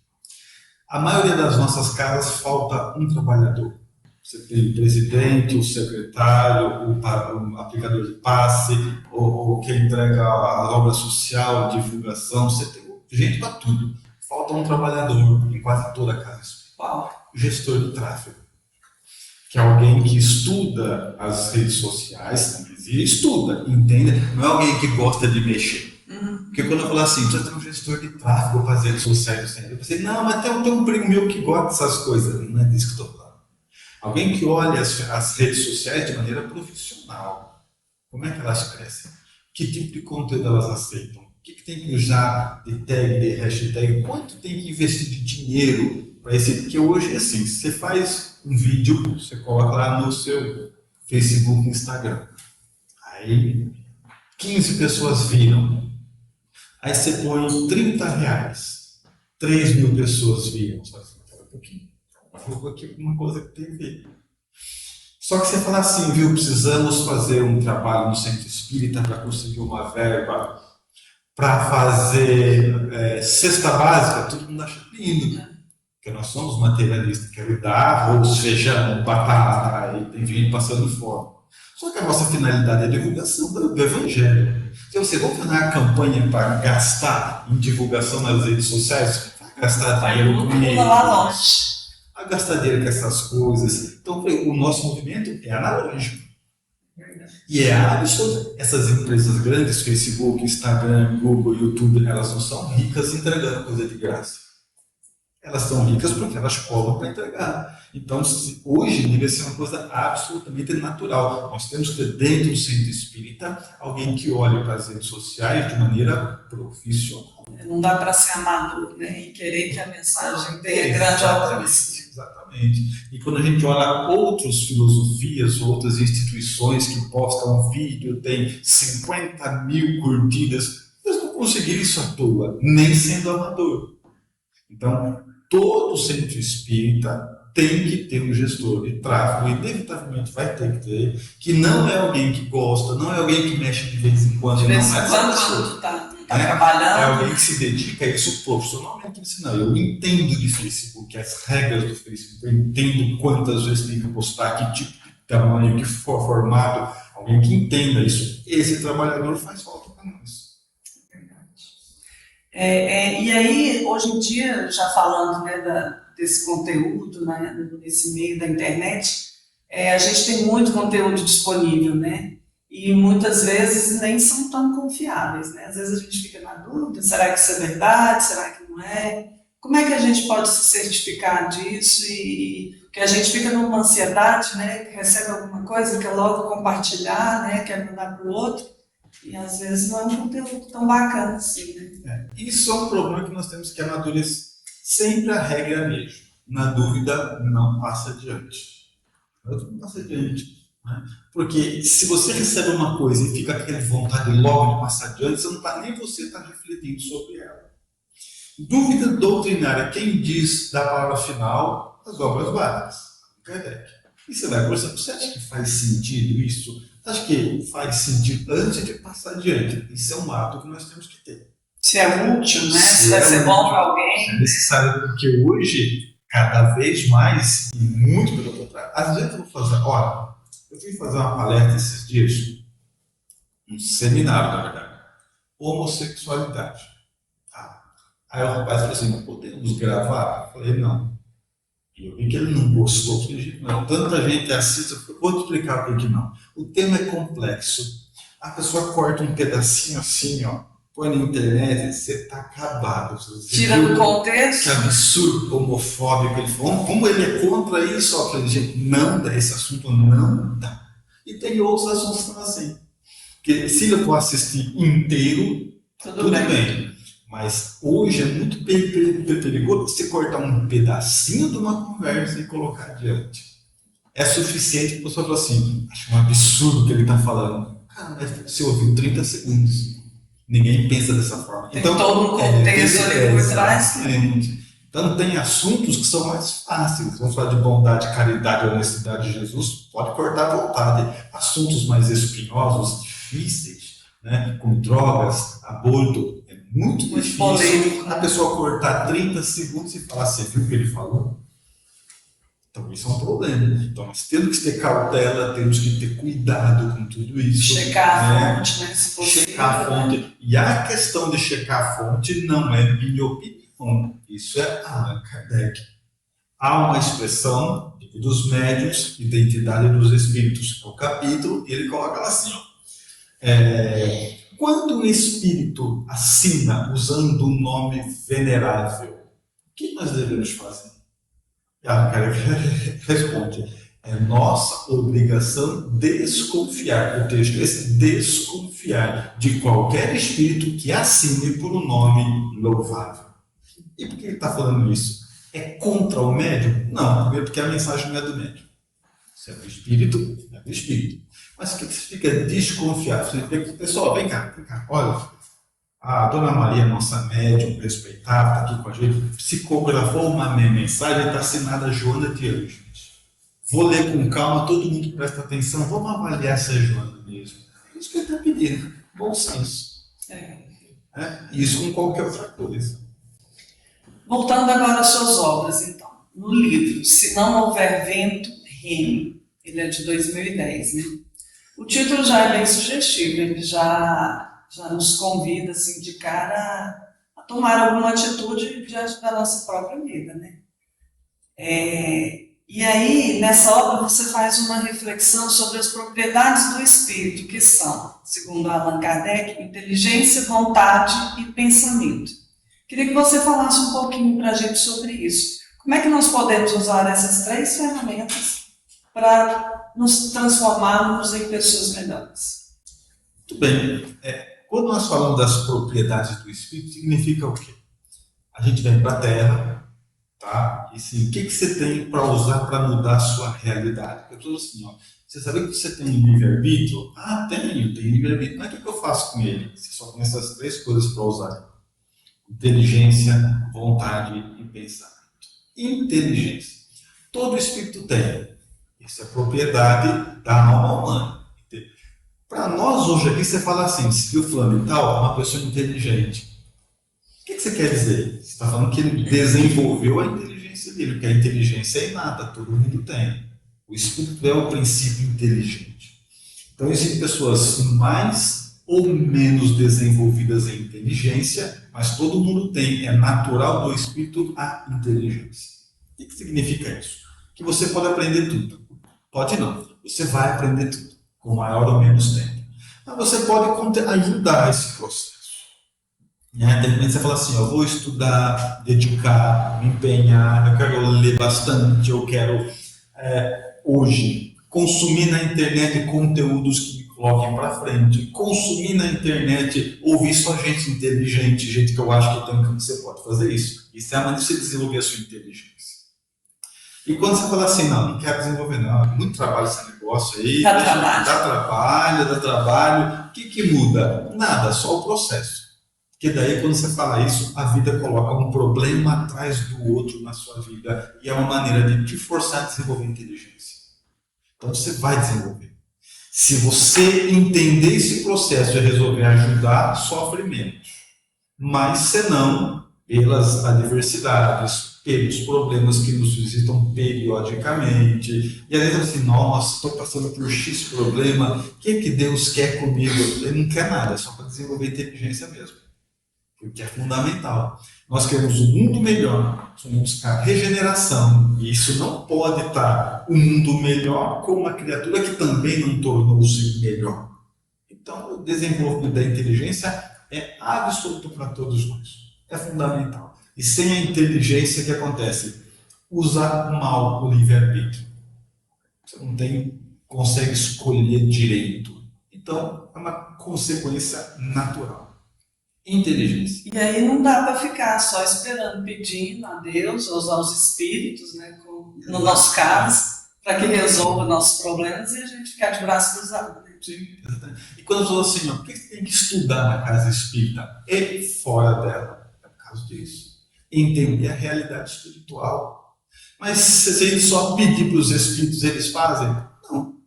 A maioria das nossas casas falta um trabalhador. Você tem o presidente, o secretário, o aplicador de passe, ou quem entrega a obra social, a divulgação. Você tem gente para tudo. Falta um trabalhador em quase toda a casa espiritual. O gestor de tráfego, que é alguém que estuda as redes sociais, estuda, entende? Não é alguém que gosta de mexer. Porque quando eu falo assim, precisa ter um gestor de tráfego para as redes sociais, eu pensei, não, mas tem um primo meu que gosta dessas coisas. Não é disso que eu estou falando. Alguém que olha as redes sociais de maneira profissional. Como é que elas crescem? Que tipo de conteúdo elas aceitam? O que tem que usar de tag, de hashtag? Quanto tem que investir de dinheiro para esse? Porque hoje é assim, você faz um vídeo, você coloca lá no seu Facebook, Instagram. Aí 15 pessoas viram. Aí você põe R$30. 3.000 pessoas viram. Só assim, um pouquinho. Vou aqui uma coisa que tem a ver. Só que você fala assim, viu, precisamos fazer um trabalho no centro espírita para conseguir uma verba para fazer cesta básica, todo mundo acha lindo, né? Porque nós somos materialistas, quero dar arroz, feijão, batata, e tem gente passando fome. Só que a nossa finalidade é a divulgação do Evangelho. Se você for fazer uma campanha para gastar em divulgação nas redes sociais, vai gastar dinheiro com isso. A gastar dinheiro com essas coisas. Então, o nosso movimento é analógico. E é absoluto. Essas empresas grandes, Facebook, Instagram, Google, YouTube, elas não são ricas entregando coisa de graça. Elas são ricas porque elas cobram para entregar. Então, hoje, deve ser uma coisa absolutamente natural. Nós temos que ter dentro do centro espírita alguém que olhe para as redes sociais de maneira profissional. Não dá para ser amador, né? E querer que a mensagem tenha grande alcance. Exatamente. E quando a gente olha outras filosofias, outras instituições que postam um vídeo, tem 50.000 curtidas, eles não conseguiram isso à toa, nem sendo amador. Então, todo centro espírita tem que ter um gestor de tráfego, inevitavelmente vai ter que ter, que não é alguém que gosta, não é alguém que mexe de vez em quando, de vez em quando está trabalhando. É alguém que se dedica a isso profissionalmente. Ensinar. Eu entendo de Facebook, as regras do Facebook, eu entendo quantas vezes tem que postar, que tipo de tamanho, que for formato, alguém que entenda isso. Esse trabalhador faz falta para nós. E aí, hoje em dia, já falando, né, desse conteúdo, né, nesse meio da internet, a gente tem muito conteúdo disponível, né? E muitas vezes nem são tão confiáveis, né? Às vezes a gente fica na dúvida, será que isso é verdade, será que não é? Como é que a gente pode se certificar disso? E que a gente fica numa ansiedade, né? Que recebe alguma coisa, quer logo compartilhar, né? Quer mandar para o outro. E às vezes não é um conteúdo tão bacana assim, né? Isso é um problema que nós temos que amadurecer. Sempre a regra é a mesma. Na dúvida, não passa adiante. Não passa adiante. Né? Porque se você recebe uma coisa e fica com aquela vontade logo de passar adiante, você não está nem você está refletindo sobre ela. Dúvida doutrinária, quem diz da palavra final? As obras básicas. Kardec. E você vai conversar, você acha que faz sentido isso? Acho que faz sentido antes de passar adiante. Isso é um ato que nós temos que ter. Se é útil, né? Se vai ser bom para alguém. É necessário, porque hoje cada vez mais, e muito pelo contrário. Às vezes eu vou fazer, olha, eu fui fazer uma palestra esses dias, um seminário, na verdade, homossexualidade. Tá? Aí o rapaz falou assim, podemos gravar? Eu falei, não. E eu vi que ele não gostou. Eu falei, não, tanta gente assiste, eu vou te explicar por que não. O tema é complexo. A pessoa corta um pedacinho assim, ó, põe na internet, você está acabado. Você tira do contexto. Que absurdo homofóbico ele falou. Como ele é contra isso? Eu falei, gente, não dá, esse assunto não dá. E tem outros assuntos que estão assim. Porque se eu for assistir inteiro, tudo bem. Mas hoje é muito perigoso você cortar um pedacinho de uma conversa e colocar adiante. É suficiente para a pessoa falar assim, acho um absurdo o que ele está falando. Cara, você ouviu 30 segundos. Ninguém pensa dessa forma. Tem então, todo um contexto ali por trás. Então tem assuntos que são mais fáceis. Vamos falar de bondade, caridade, honestidade de Jesus. Pode cortar à vontade. Assuntos mais espinhosos, difíceis, né, como drogas, aborto, é muito difícil polêmico, a pessoa cortar 30 segundos e falar, você viu o que ele falou? Então isso é um problema. Então nós temos que ter cautela, temos que ter cuidado com tudo isso. Checar a fonte, né? Se possível, checar a fonte. Né? E a questão de checar a fonte não é minha opinião. Isso é Allan Kardec. Há uma expressão dos médiuns, identidade dos espíritos. O capítulo, ele coloca lá assim, ó. Quando o espírito assina usando um nome venerável, o que nós devemos fazer? Ah, cara, responde. É nossa obrigação desconfiar. O texto é esse, desconfiar de qualquer espírito que assine por um nome louvável. E por que ele está falando isso? É contra o médium? Não, primeiro porque a mensagem não é do médium. Se é do espírito, é do espírito. Mas o que significa desconfiar? Significa que, pessoal, vem cá, olha. A dona Maria, nossa médium respeitada, está aqui com a gente, psicografou uma mensagem, está assinada Joana de Anjos. Vou ler com calma, todo mundo presta atenção, vamos avaliar se é Joana mesmo. É isso que ele está pedindo, bom senso. Isso com qualquer outra coisa. Voltando agora às suas obras, então. No livro Se Não Houver Vento, Reme, ele é de 2010, né? O título já é bem sugestivo, ele já nos convida, assim, de cara a tomar alguma atitude diante da nossa própria vida, né? E aí, nessa obra, você faz uma reflexão sobre as propriedades do espírito, que são, segundo Allan Kardec, inteligência, vontade e pensamento. Queria que você falasse um pouquinho para a gente sobre isso. Como é que nós podemos usar essas 3 ferramentas para nos transformarmos em pessoas melhores? Muito bem. Quando nós falamos das propriedades do espírito, significa o quê? A gente vem para a Terra, tá? E assim, o que você tem para usar para mudar a sua realidade? Eu estou assim, ó, você sabia que você tem livre-arbítrio? Ah, tenho livre-arbítrio. Mas o que eu faço com ele? Você só tem essas 3 coisas para usar. Inteligência, vontade e pensamento. Inteligência. Todo espírito tem. Isso é propriedade da alma humana. Para nós hoje aqui, você fala assim, se o fulano e tal é uma pessoa inteligente. O que você quer dizer? Você está falando que ele desenvolveu a inteligência dele, porque a inteligência é inata, todo mundo tem. O espírito é o princípio inteligente. Então, existem pessoas mais ou menos desenvolvidas em inteligência, mas todo mundo tem, é natural do espírito a inteligência. O que significa isso? Que você pode aprender tudo. Pode não, você vai aprender tudo, com maior ou menos tempo. Mas você pode ajudar esse processo. De repente você fala assim, eu vou estudar, dedicar, me empenhar, eu quero ler bastante, eu quero hoje consumir na internet conteúdos que me coloquem para frente, consumir na internet, ouvir só gente inteligente, gente que eu acho que tem que você pode fazer isso. Isso é a maneira de você desenvolver a sua inteligência. E quando você fala assim, não quero desenvolver não, muito trabalho esse negócio aí, dá trabalho, o que muda? Nada, só o processo. Porque daí quando você fala isso, a vida coloca um problema atrás do outro na sua vida e é uma maneira de te forçar a desenvolver inteligência. Então você vai desenvolver. Se você entender esse processo e resolver ajudar, sofre menos. Mas se não, pelas adversidades, pelos problemas que nos visitam periodicamente. E às vezes assim, nossa, estou passando por X problema, o que é que Deus quer comigo? Ele não quer nada, é só para desenvolver inteligência mesmo, porque é fundamental. Nós queremos um mundo melhor, nós vamos buscar regeneração, e isso não pode estar um mundo melhor com uma criatura que também não tornou-se melhor. Então, o desenvolvimento da inteligência é absoluto para todos nós. É fundamental. E sem a inteligência, o que acontece? Usa mal o livre-arbítrio. Você não consegue escolher direito. Então, é uma consequência natural. Inteligência. E aí não dá para ficar só esperando, pedindo a Deus ou aos espíritos, né, no nosso caso, para que resolva nossos problemas e a gente ficar de braço cruzado. Né? Sim, exatamente. E quando eu falo assim, ó, por que você tem que estudar na casa espírita e fora dela? Disso. Entender a realidade espiritual. Mas se ele só pedir para os espíritos, eles fazem? Não.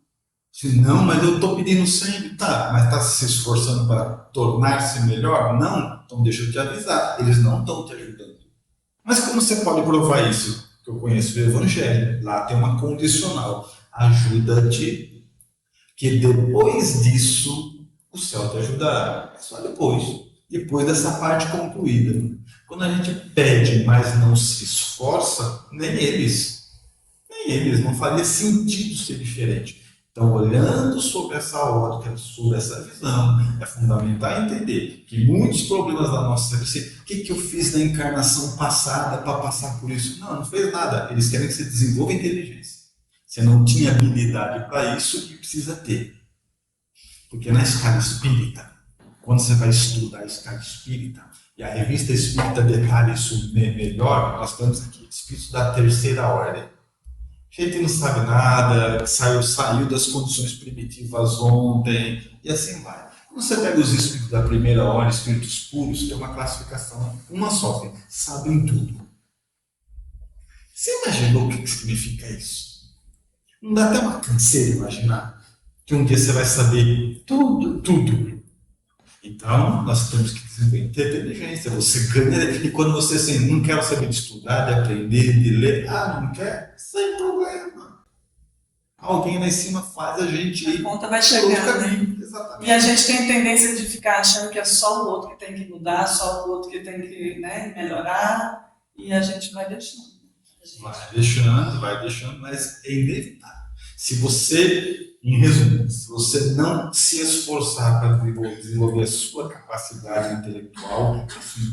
Se não, mas eu estou pedindo sempre, tá, mas está se esforçando para tornar-se melhor? Não. Então deixa eu te avisar, eles não estão te ajudando. Mas como você pode provar isso? Que eu conheço o Evangelho, lá tem uma condicional. Ajuda-te, que depois disso o céu te ajudará. É só depois dessa parte concluída. Quando a gente pede, mas não se esforça, nem eles, não faria sentido ser diferente. Então, olhando sobre essa ótica, sobre essa visão, é fundamental entender que muitos problemas da nossa vida, o que eu fiz na encarnação passada para passar por isso? Não fez nada. Eles querem que você desenvolva inteligência. Você não tinha habilidade para isso e precisa ter. Porque na escala espírita, quando você vai estudar a escala espírita, e a revista espírita detalha isso melhor, nós estamos aqui, espíritos da terceira ordem. Gente não sabe nada, saiu das condições primitivas ontem, e assim vai. Quando você pega os espíritos da primeira ordem, espíritos puros, tem uma classificação, uma só, sabem tudo. Você imaginou o que significa isso? Não dá até uma canseira imaginar que um dia você vai saber tudo. Então, nós temos que desenvolver inteligência. Você ganha, e quando você assim, não quer saber de estudar, de aprender, de ler, não quer? Sem problema. Alguém lá em cima faz a gente ir. A conta vai chegar, né? Exatamente. E a gente tem tendência de ficar achando que é só o outro que tem que mudar, só o outro que tem que, né, melhorar, e a gente vai deixando. Vai deixando, mas é inevitável. Se você, em resumo, se você não se esforçar para desenvolver a sua capacidade intelectual, a sua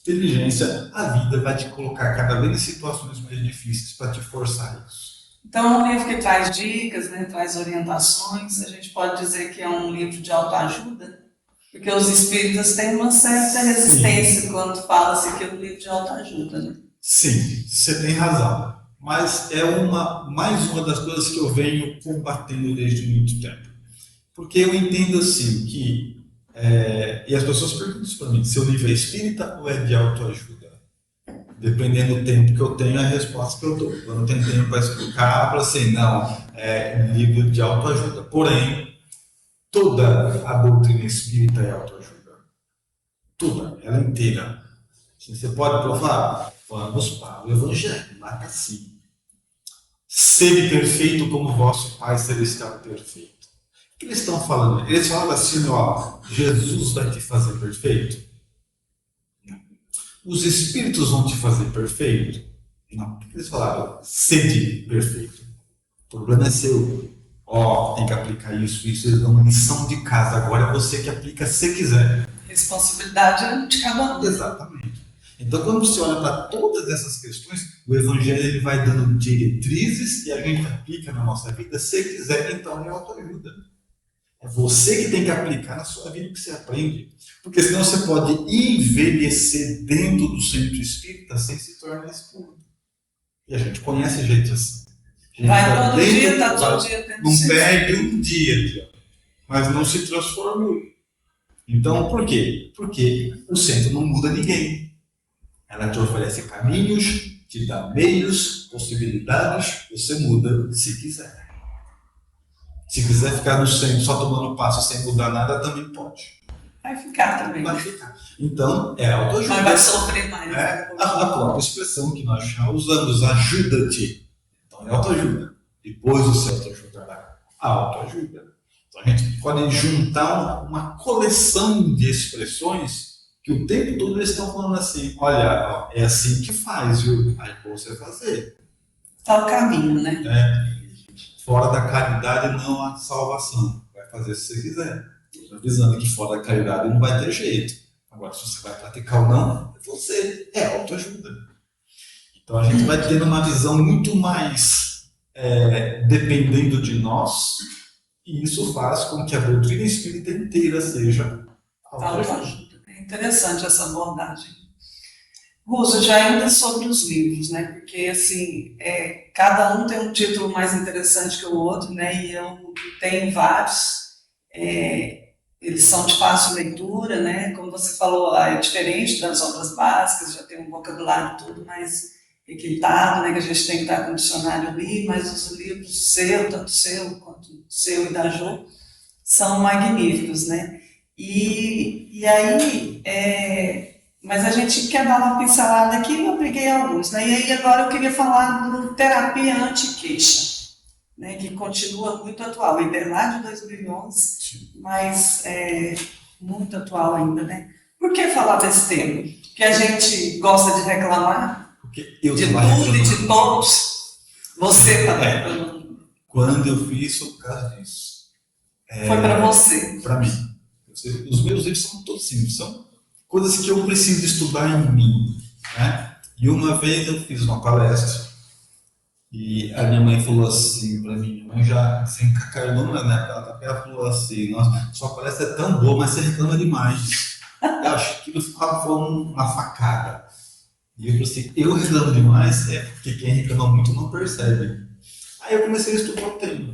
inteligência, a vida vai te colocar cada vez em situações mais difíceis para te forçar isso. Então é um livro que traz dicas, né, traz orientações, a gente pode dizer que é um livro de autoajuda, porque os espíritas têm uma certa resistência quando fala-se que é um livro de autoajuda, né? Sim, você tem razão. Mas é mais uma das coisas que eu venho combatendo desde muito tempo. Porque eu entendo assim que, e as pessoas perguntam isso para mim, se o livro é espírita ou é de autoajuda? Dependendo do tempo que eu tenho, a resposta que eu dou. Quando eu tenho tempo para explicar, eu falo assim, não, é livro de autoajuda. Porém, toda a doutrina espírita é autoajuda. Toda, ela inteira. Você pode provar? Vamos para o Evangelho, lá está assim. Sede perfeito como vosso Pai Celestial é perfeito. O que eles estão falando? Eles falam assim, ó, Jesus vai te fazer perfeito? Não. Os Espíritos vão te fazer perfeito? Não. O que eles falaram? Sede perfeito. O problema é seu. Tem que aplicar isso. Eles dão uma lição de casa. Agora é você que aplica se quiser. Responsabilidade de cada um. Exatamente. Então, quando você olha para todas essas questões, o Evangelho ele vai dando diretrizes e a gente aplica na nossa vida. Se quiser, então é autoajuda. É você que tem que aplicar na sua vida o que você aprende. Porque senão você pode envelhecer dentro do centro espírita sem se tornar espírita. E a gente conhece gente assim. Vai todo dia, está todo dia dentro do centro. Não perde um dia, mas não se transformou. Então, por quê? Porque o centro não muda ninguém. Ela te oferece caminhos, te dá meios, possibilidades, você muda se quiser. Se quiser ficar no centro só tomando passo sem mudar nada, também pode. Vai ficar também. Vai ficar. Então, é Mas autoajuda. vai sofrer mais. É a própria expressão que nós já usamos, ajuda-te. Então, é autoajuda. Depois você autoajudará. A autoajuda. Então, a gente pode juntar uma coleção de expressões que o tempo todo eles estão falando assim, olha, é assim que faz, viu? Aí para você fazer. Tá o caminho, né? Fora da caridade não há salvação. Vai fazer se você quiser. Estou avisando que fora da caridade não vai ter jeito. Agora, se você vai praticar ou não, é você. É autoajuda. Então a gente vai tendo uma visão muito mais dependendo de nós, e isso faz com que a doutrina espírita inteira seja autoajuda. É interessante essa abordagem. Russo, já ainda sobre os livros, né? Porque assim, cada um tem um título mais interessante que o outro, né? E eu tenho vários. Eles são de fácil leitura, né? Como você falou, é diferente das obras básicas, já tem um vocabulário todo mais equilibrado, né? Que a gente tem que estar com o dicionário ali, mas os livros tanto seu quanto seu e da Jo, são magníficos, né? E aí, mas a gente quer dar uma pincelada aqui e eu peguei alguns, né? E aí agora eu queria falar do Terapia Anti-Queixa, né, que continua muito atual, é lá de 2011, mas muito atual ainda, né? Por que falar desse tema? Porque a gente gosta de reclamar Porque de tudo e de todos. Você está reclamando. Quando eu fiz foi por causa disso. Foi para você. Para mim. Os meus livros são todos simples, são coisas que eu preciso estudar em mim, né? E uma vez eu fiz uma palestra e a minha mãe falou assim para mim, minha mãe já se encacarnou, né? Ela falou assim, nossa, sua palestra é tão boa, mas você reclama demais. Eu acho que você foi uma facada. E eu falei assim, eu reclamo demais, porque quem reclama muito não percebe. Aí eu comecei a estudar o tema.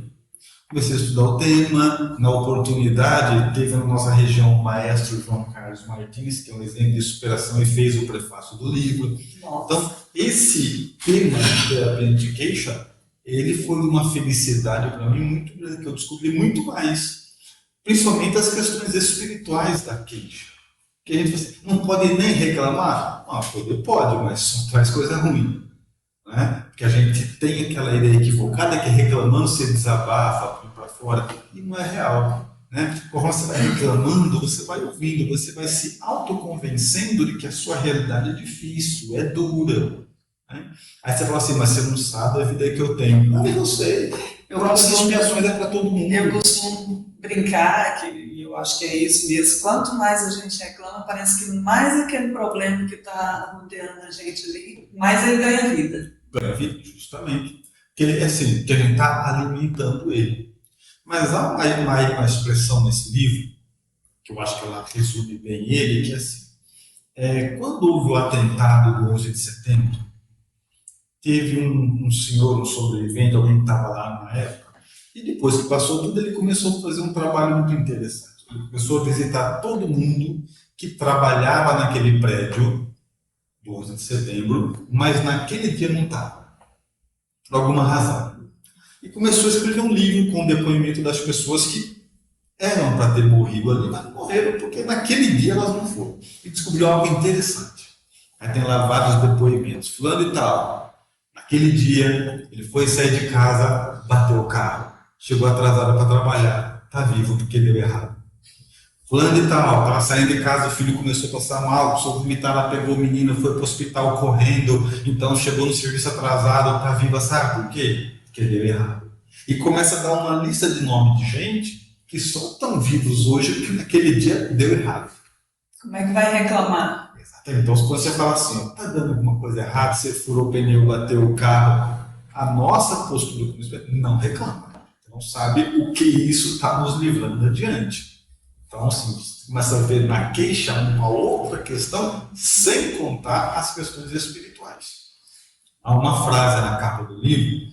Na oportunidade, teve na nossa região o maestro João Carlos Martins, que é um exemplo de superação e fez o prefácio do livro. Nossa. Então, esse tema de terapia anti-queixa, ele foi uma felicidade para mim muito grande, que eu descobri muito mais, principalmente as questões espirituais da queixa. Que a gente fala assim, não pode nem reclamar? Pode, mas só traz coisa ruim. Né? Porque a gente tem aquela ideia equivocada que reclamando você desabafa para fora, e não é real. Né? Conforme você vai reclamando, você vai ouvindo, você vai se autoconvencendo de que a sua realidade é difícil, é dura. Né? Aí você fala assim, mas você não sabe a vida que eu tenho. Não, eu sei. As expiações é para todo mundo. Eu costumo brincar, e eu acho que é isso mesmo, quanto mais a gente reclama, parece que mais aquele problema que está rodeando a gente ali, mais ele ganha vida. Ganha vida, justamente. Que ele, assim, que a gente está alimentando ele. Mas há uma expressão nesse livro, que eu acho que ela resume bem ele, que é assim, quando houve o atentado do 11 de setembro, teve um senhor, um sobrevivente, alguém que estava lá na época, e depois que passou tudo, ele começou a fazer um trabalho muito interessante. Ele começou a visitar todo mundo que trabalhava naquele prédio do 11 de setembro, mas naquele dia não estava, por alguma razão. E começou a escrever um livro com o depoimento das pessoas que eram para ter morrido ali, mas não morreram porque naquele dia elas não foram. E descobriu algo interessante. Aí tem lá vários depoimentos. Fulano e tal, naquele dia ele foi sair de casa, bateu o carro, chegou atrasado para trabalhar, está vivo porque deu errado. Fulano e tal, estava saindo de casa, o filho começou a passar mal, começou a vomitar, ela pegou o menino, foi para o hospital correndo, então chegou no serviço atrasado, está viva, sabe por quê? Porque deu errado. E começa a dar uma lista de nomes de gente que só estão vivos hoje porque naquele dia deu errado. Como é que vai reclamar? Exatamente. Então, quando você fala assim, está dando alguma coisa errada, você furou o pneu, bateu o carro, a nossa postura como não reclama. Não sabe o que isso está nos livrando adiante. Então, assim, você começa a ver na queixa uma outra questão, sem contar as questões espirituais. Há uma frase na capa do livro,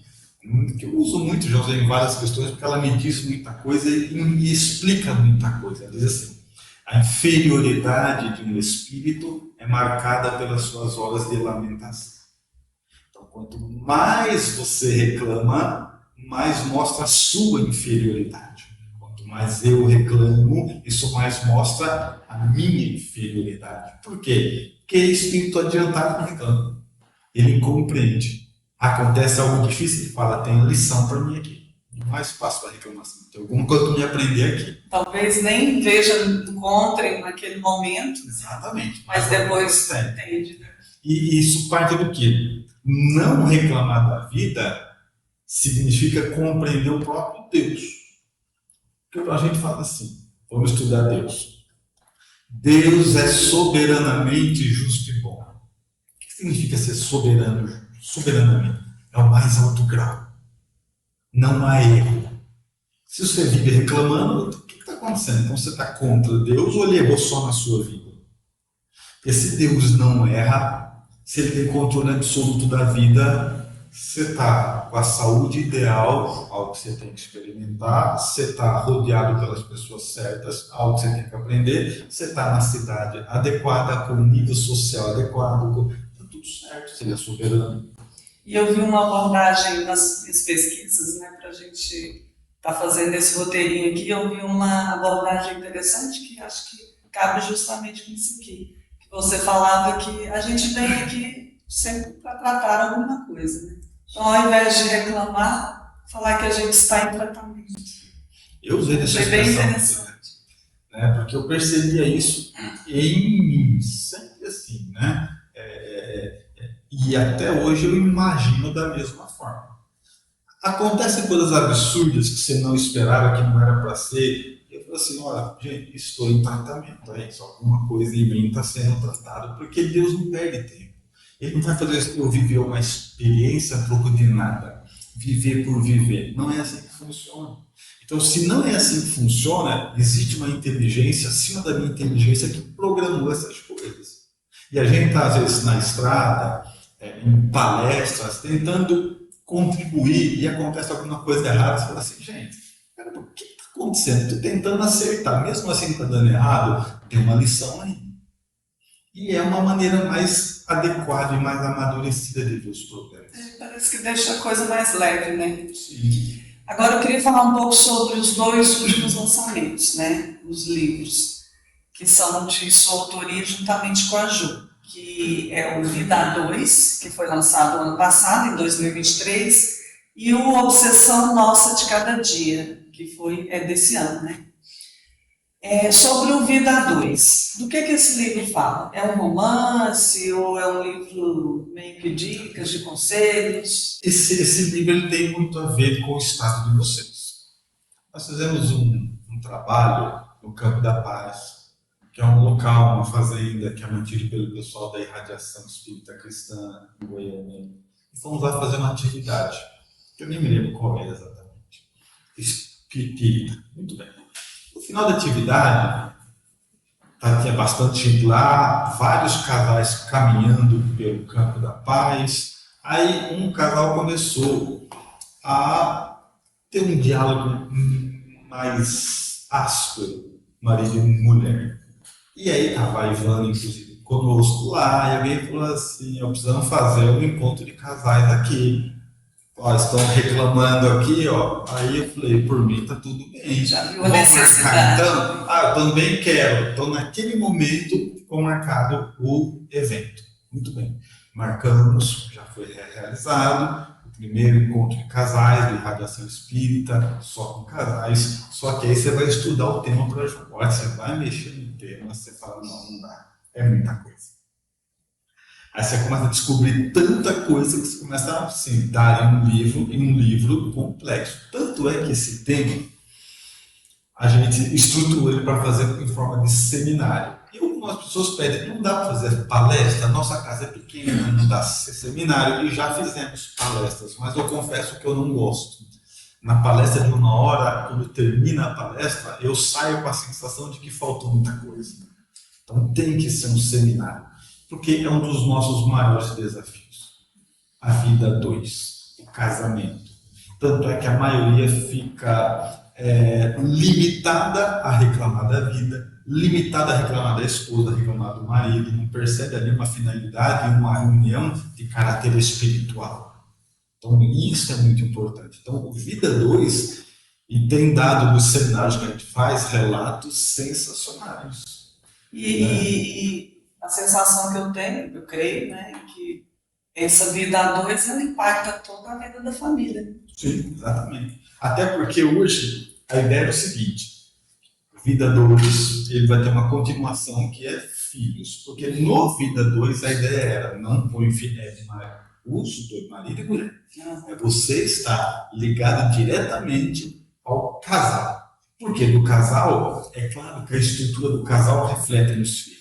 que eu uso muito, já usei em várias questões, porque ela me diz muita coisa e me explica muita coisa. Ela diz assim, a inferioridade de um espírito é marcada pelas suas horas de lamentação. Então, quanto mais você reclama, mais mostra a sua inferioridade. Quanto mas eu reclamo, isso mais mostra a minha inferioridade. Por quê? Porque espírito adiantado não reclama. Ele compreende. Acontece algo difícil, ele fala, tem lição para mim aqui. Não há espaço para reclamação. Tem alguma coisa para me aprender aqui. Talvez nem veja do contra naquele momento. Exatamente. Mas depois entende. E isso parte do quê? Não reclamar da vida significa compreender o próprio Deus. Porque a gente fala assim, vamos estudar Deus. Deus é soberanamente justo e bom. O que significa ser soberano, soberanamente? É o mais alto grau. Não há erro. Se você vive reclamando, o que está acontecendo? Então você está contra Deus ou ele errou só na sua vida? Porque se Deus não erra, se ele tem controle absoluto da vida, você está com a saúde ideal, algo que você tem que experimentar, você está rodeado pelas pessoas certas, algo que você tem que aprender, você está na cidade adequada, com o nível social adequado, está tudo certo, você é soberano. E eu vi uma abordagem nas minhas pesquisas, né, para a gente estar fazendo esse roteirinho aqui, eu vi uma abordagem interessante que acho que cabe justamente com isso aqui. Que você falava que a gente vem aqui sempre para tratar alguma coisa, né? Então, ao invés de reclamar, falar que a gente está em tratamento. Eu usei essa expressão. Foi bem interessante. Né, porque eu percebia isso em mim, sempre assim, né? E até hoje eu imagino da mesma forma. Acontecem coisas absurdas que você não esperava, que não era para ser. Eu falo assim, olha, gente, estou em tratamento, é isso, alguma coisa em mim está sendo tratado, porque Deus não perde tempo. Ele não vai fazer eu viver uma experiência a troco de nada, viver por viver. Não é assim que funciona. Então, se não é assim que funciona, existe uma inteligência acima da minha inteligência que programou essas coisas. E a gente está, às vezes, na estrada, em palestras, tentando contribuir e acontece alguma coisa errada, você fala assim, gente, cara, o que está acontecendo? Estou tentando acertar, mesmo assim está dando errado, tem uma lição aí. E é uma maneira mais adequada e mais amadurecida de ver os problemas. Parece que deixa a coisa mais leve, né? Sim. Agora eu queria falar um pouco sobre os 2 últimos lançamentos, né? Os livros, que são de sua autoria juntamente com a Ju, que é o Vida 2, que foi lançado ano passado, em 2023, e o Obsessão Nossa de Cada Dia, que é desse ano, né? Sobre o Vida 2, do que esse livro fala? É um romance ou é um livro meio que dicas, de conselhos? Esse livro ele tem muito a ver com o estado de vocês. Nós fizemos um trabalho no Campo da Paz, que é um local, uma fazenda que é mantida pelo pessoal da Irradiação Espírita Cristã em Goiânia. E fomos lá fazer uma atividade, que eu nem me lembro qual é exatamente. Espírita. Muito bem. No final da atividade, tinha bastante gente lá, vários casais caminhando pelo Campo da Paz. Aí um casal começou a ter um diálogo mais áspero, marido e mulher. E aí estava a Ivana, inclusive, conosco lá, e alguém falou assim, precisamos fazer um encontro de casais aqui. Estão reclamando aqui, ó. Aí eu falei, por mim tá tudo bem. Já viu a necessidade. Então, eu também quero. Então, naquele momento, ficou marcado o evento. Muito bem. Marcamos, já foi realizado o primeiro encontro de casais, de Irradiação Espírita, só com casais. Só que aí você vai estudar o tema para jogar. Você vai mexer no tema, você fala, não dá. É muita coisa. Aí você começa a descobrir tanta coisa que você começa a sentar em um livro complexo. Tanto é que esse tema, a gente estruturou ele para fazer em forma de seminário. E algumas pessoas pedem, não dá para fazer palestra, nossa casa é pequena, não dá para ser seminário. E já fizemos palestras, mas eu confesso que eu não gosto. Na palestra de 1 hora, quando termina a palestra, eu saio com a sensação de que faltou muita coisa. Então tem que ser um seminário. Porque é um dos nossos maiores desafios. A vida 2, o casamento. Tanto é que a maioria fica limitada a reclamar da vida, limitada a reclamar da esposa, a reclamar do marido, não percebe ali uma finalidade, uma reunião de caráter espiritual. Então isso é muito importante. Então o Vida 2, E tem dado nos seminários que a gente faz relatos sensacionais. E a sensação que eu tenho, eu creio, né, que essa vida a dois, ela impacta toda a vida da família. Sim, exatamente. Até porque hoje a ideia é o seguinte: vida 2, ele vai ter uma continuação que é filhos. Porque no vida 2 a ideia era não põe uso do marido e mulher. É você estar ligado diretamente ao casal. Porque no casal, é claro que a estrutura do casal reflete nos filhos.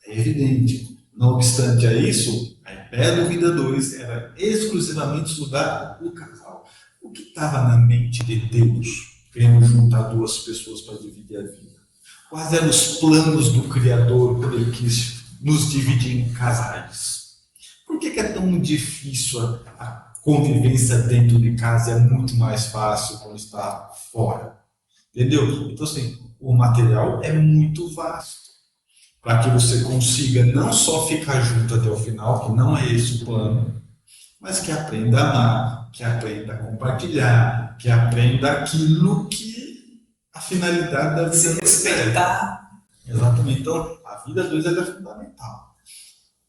É evidente. Não obstante a isso, a ideia do vida 2 era exclusivamente estudar o casal. O que estava na mente de Deus, querendo juntar duas pessoas para dividir a vida? Quais eram os planos do Criador quando ele quis nos dividir em casais? Por que é tão difícil a convivência dentro de casa? É muito mais fácil quando está fora. Entendeu? Então, assim, o material é muito vasto para que você consiga não só ficar junto até o final, que não é esse o plano, mas que aprenda a amar, que aprenda a compartilhar, que aprenda aquilo que a finalidade da vida é respeitar. Exatamente. Então, a vida 2 é fundamental.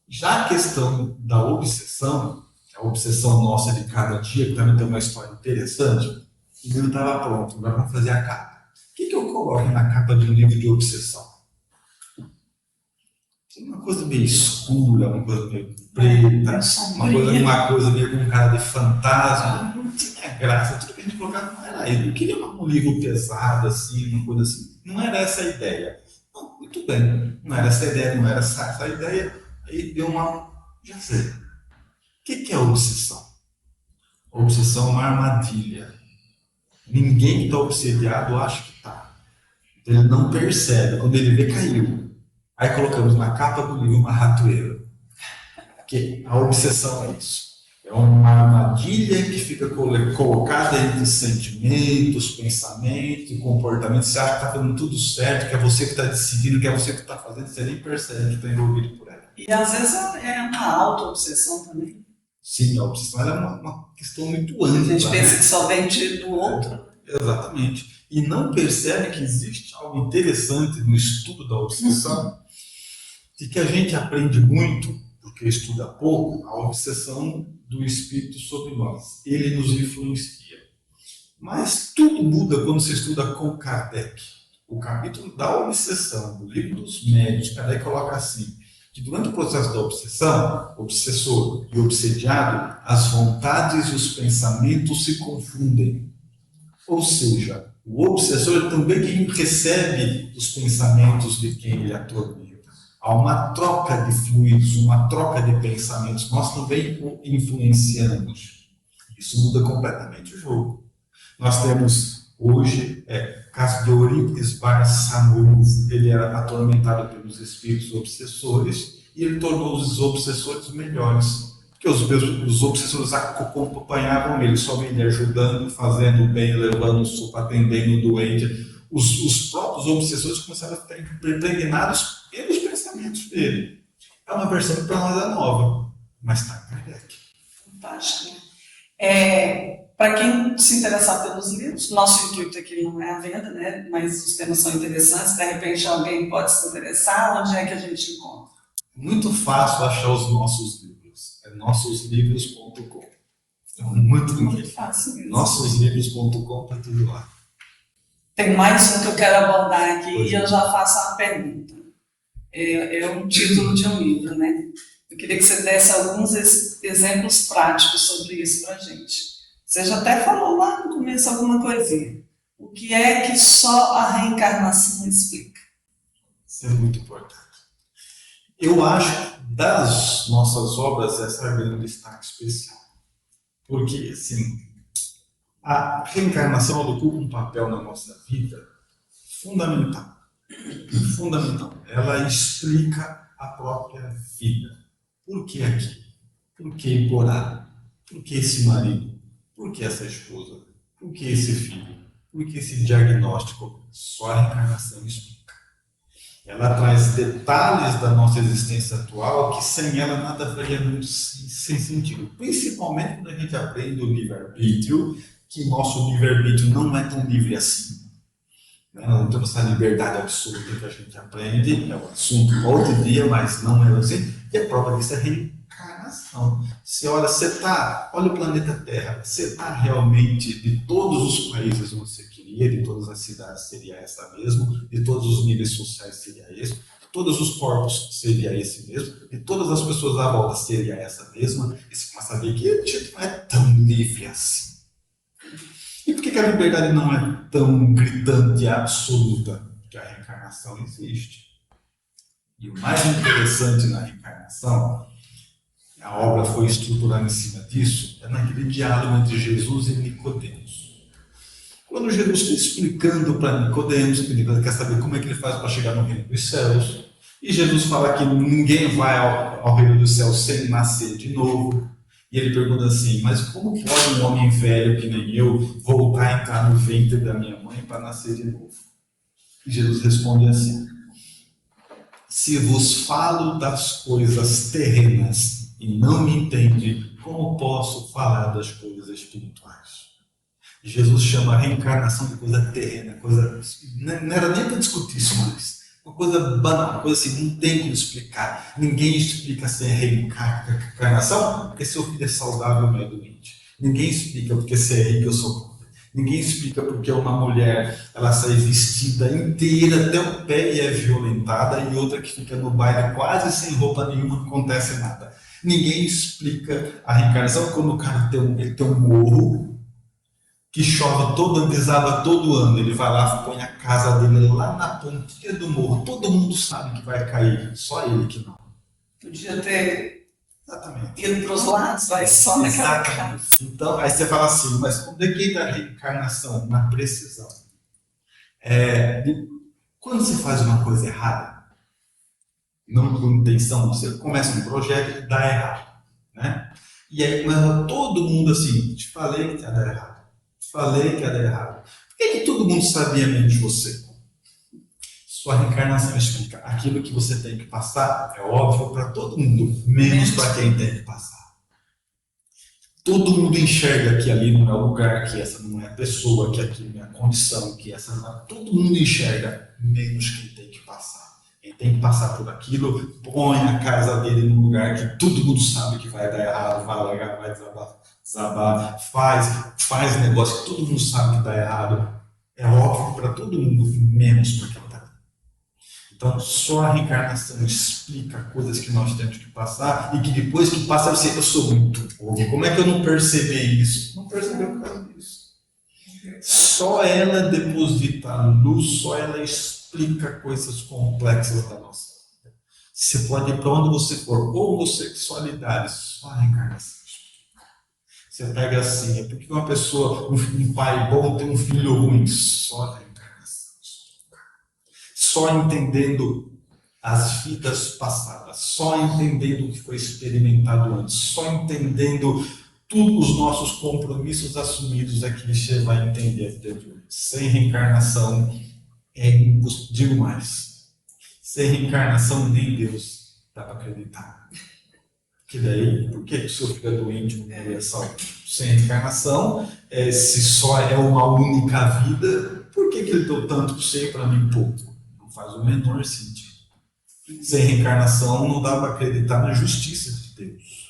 Já a questão da obsessão, a obsessão nossa de cada dia, que também tem uma história interessante, o livro estava pronto, agora vamos fazer a capa. O que eu coloco na capa de um livro de obsessão? Uma coisa meio escura, uma coisa meio preta, uma coisa meio com cara de fantasma. Não tinha graça, tudo que a gente colocava não era isso. Eu queria um livro pesado, assim, uma coisa assim. Não era essa a ideia. Não, muito bem, não era essa a ideia, não era essa a ideia. Aí deu uma. Já sei. O que é a obsessão? A obsessão é uma armadilha. Ninguém que está obsediado acha que está. Ele não percebe. Quando ele vê, caiu. Aí colocamos na capa do livro uma ratoeira. Porque a obsessão é isso. É uma armadilha que fica colocada entre sentimentos, pensamentos e comportamentos. Você acha que está fazendo tudo certo, que é você que está decidindo, que é você que está fazendo, você nem percebe que está envolvido por ela. E às vezes é uma auto-obsessão também. Sim, a obsessão é uma questão muito ampla. A gente pensa que só vem do outro. Exatamente. E não percebe que existe algo interessante no estudo da obsessão, e que a gente aprende muito, porque estuda pouco, a obsessão do espírito sobre nós. Ele nos influencia. Mas tudo muda quando se estuda com Kardec. O capítulo da obsessão, do livro dos médios, Kardec coloca assim, que durante o processo da obsessão, obsessor e obsediado, as vontades e os pensamentos se confundem. Ou seja, o obsessor também quem recebe os pensamentos de quem ele atormenta. Há uma troca de fluidos, uma troca de pensamentos. Nós também o influenciamos. Isso muda completamente o jogo. Nós temos hoje o caso de Eurípides Barçanufo. Ele era atormentado pelos espíritos obsessores e ele tornou os obsessores melhores. Porque os obsessores acompanhavam ele, só ele ajudando, fazendo bem, levando o sopa, atendendo o doente. Os próprios obsessores começaram a ficar impregnados pelos pensamentos dele. É uma versão que para nós é nova, mas está em Kardec. Fantástico. Para quem se interessar pelos livros, nosso intuito aqui não é a venda, né? Mas os temas são interessantes, de repente alguém pode se interessar, onde é que a gente encontra? Muito fácil achar os nossos livros, é nossoslivros.com. É muito fácil mesmo. Nossoslivros.com, está tudo lá. Tem mais um que eu quero abordar aqui e eu já faço a pergunta. É um título de um livro, né? Eu queria que você desse alguns exemplos práticos sobre isso para a gente. Você já até falou lá no começo alguma coisinha. O que é que só a reencarnação explica? Isso é muito importante. Eu acho que das nossas obras essa é um destaque especial. Porque, assim, a reencarnação ocupa um papel na nossa vida fundamental. Fundamental. Ela explica a própria vida. Por que aqui? Por que Borá? Por que esse marido? Por que essa esposa? Por que esse filho? Por que esse diagnóstico? Só a reencarnação explica. Ela traz detalhes da nossa existência atual que sem ela nada faria muito sem sentido. Principalmente quando a gente aprende o livre-arbítrio que nosso livre-arbítrio não é tão livre assim. Nós não temos essa liberdade absoluta que a gente aprende, é um assunto para outro dia, mas não é assim. E a prova disso é a reencarnação. Olha o planeta Terra, você está realmente, de todos os países você queria, de todas as cidades seria essa mesmo, de todos os níveis sociais seria esse, de todos os corpos seria esse mesmo, de todas as pessoas à volta seria essa mesma, e você começa a ver que a gente não é tão livre assim. E por que a liberdade não é tão gritante e absoluta? Porque a reencarnação existe. E o mais interessante na reencarnação, a obra foi estruturada em cima disso, é naquele diálogo entre Jesus e Nicodemos. Quando Jesus está explicando para Nicodemos, Nicodemos quer saber como é que ele faz para chegar no reino dos céus, e Jesus fala que ninguém vai ao reino dos céus sem nascer de novo. E ele pergunta assim, mas como pode um homem velho que nem eu voltar a entrar no ventre da minha mãe para nascer de novo? E Jesus responde assim, se vos falo das coisas terrenas e não me entende, como posso falar das coisas espirituais? Jesus chama a reencarnação de coisa terrena, não era nem para discutir isso mais. Uma coisa banal, uma coisa assim, não tem como explicar. Ninguém explica sem reencarnação, porque seu filho é saudável, não é doente. Ninguém explica porque você é rico, eu sou pobre. Ninguém explica porque uma mulher, ela sai vestida inteira até o pé e é violentada, e outra que fica no baile quase sem roupa nenhuma, não acontece nada. Ninguém explica a reencarnação quando o cara tem um morro, que chove desaba todo ano, ele vai lá, põe a casa dele lá na pontinha do morro, todo mundo sabe que vai cair, só ele que não. Podia ter Exatamente. ido para os lados, vai só naquela casa. Então, aí você fala assim, mas onde é que está a reencarnação? Na precisão. Quando você faz uma coisa errada, não com intenção, você começa um projeto e dá errado, né? E aí começa todo mundo assim, te falei que ia dar errado. Falei que ia dar errado. Por que todo mundo sabia menos de você? Sua reencarnação explica. Aquilo que você tem que passar é óbvio para todo mundo, menos para quem tem que passar. Todo mundo enxerga que ali não é o lugar, que essa não é a pessoa, que aquilo não é a condição, que essa não é... Todo mundo enxerga, menos quem tem que passar. Quem tem que passar por aquilo, põe a casa dele num lugar que todo mundo sabe que vai dar errado, vai alagar, vai desabar, faz negócio que todo mundo sabe que dá errado. É óbvio para todo mundo, menos para quem está. Então, só a reencarnação explica coisas que nós temos que passar e que depois que passa você, eu sou muito pobre. Como é que eu não percebi isso? Não percebeu por causa disso. Só ela deposita luz, só ela explica coisas complexas da nossa vida. Você pode ir para onde você for, homossexualidade, só a reencarnação. Você pega assim, é porque uma pessoa, um pai bom tem um filho ruim, só a reencarnação. Só entendendo as vidas passadas, só entendendo o que foi experimentado antes, só entendendo todos os nossos compromissos assumidos é que você vai entender a vida de hoje. Sem reencarnação é impossível. Digo mais, sem reencarnação nem Deus dá para acreditar. Que daí, por que o seu filho é doente não é salvo? Sem reencarnação, se só é uma única vida, por que ele deu tanto para você e para mim pouco? Não faz o menor sentido. Sem reencarnação não dá para acreditar na justiça de Deus.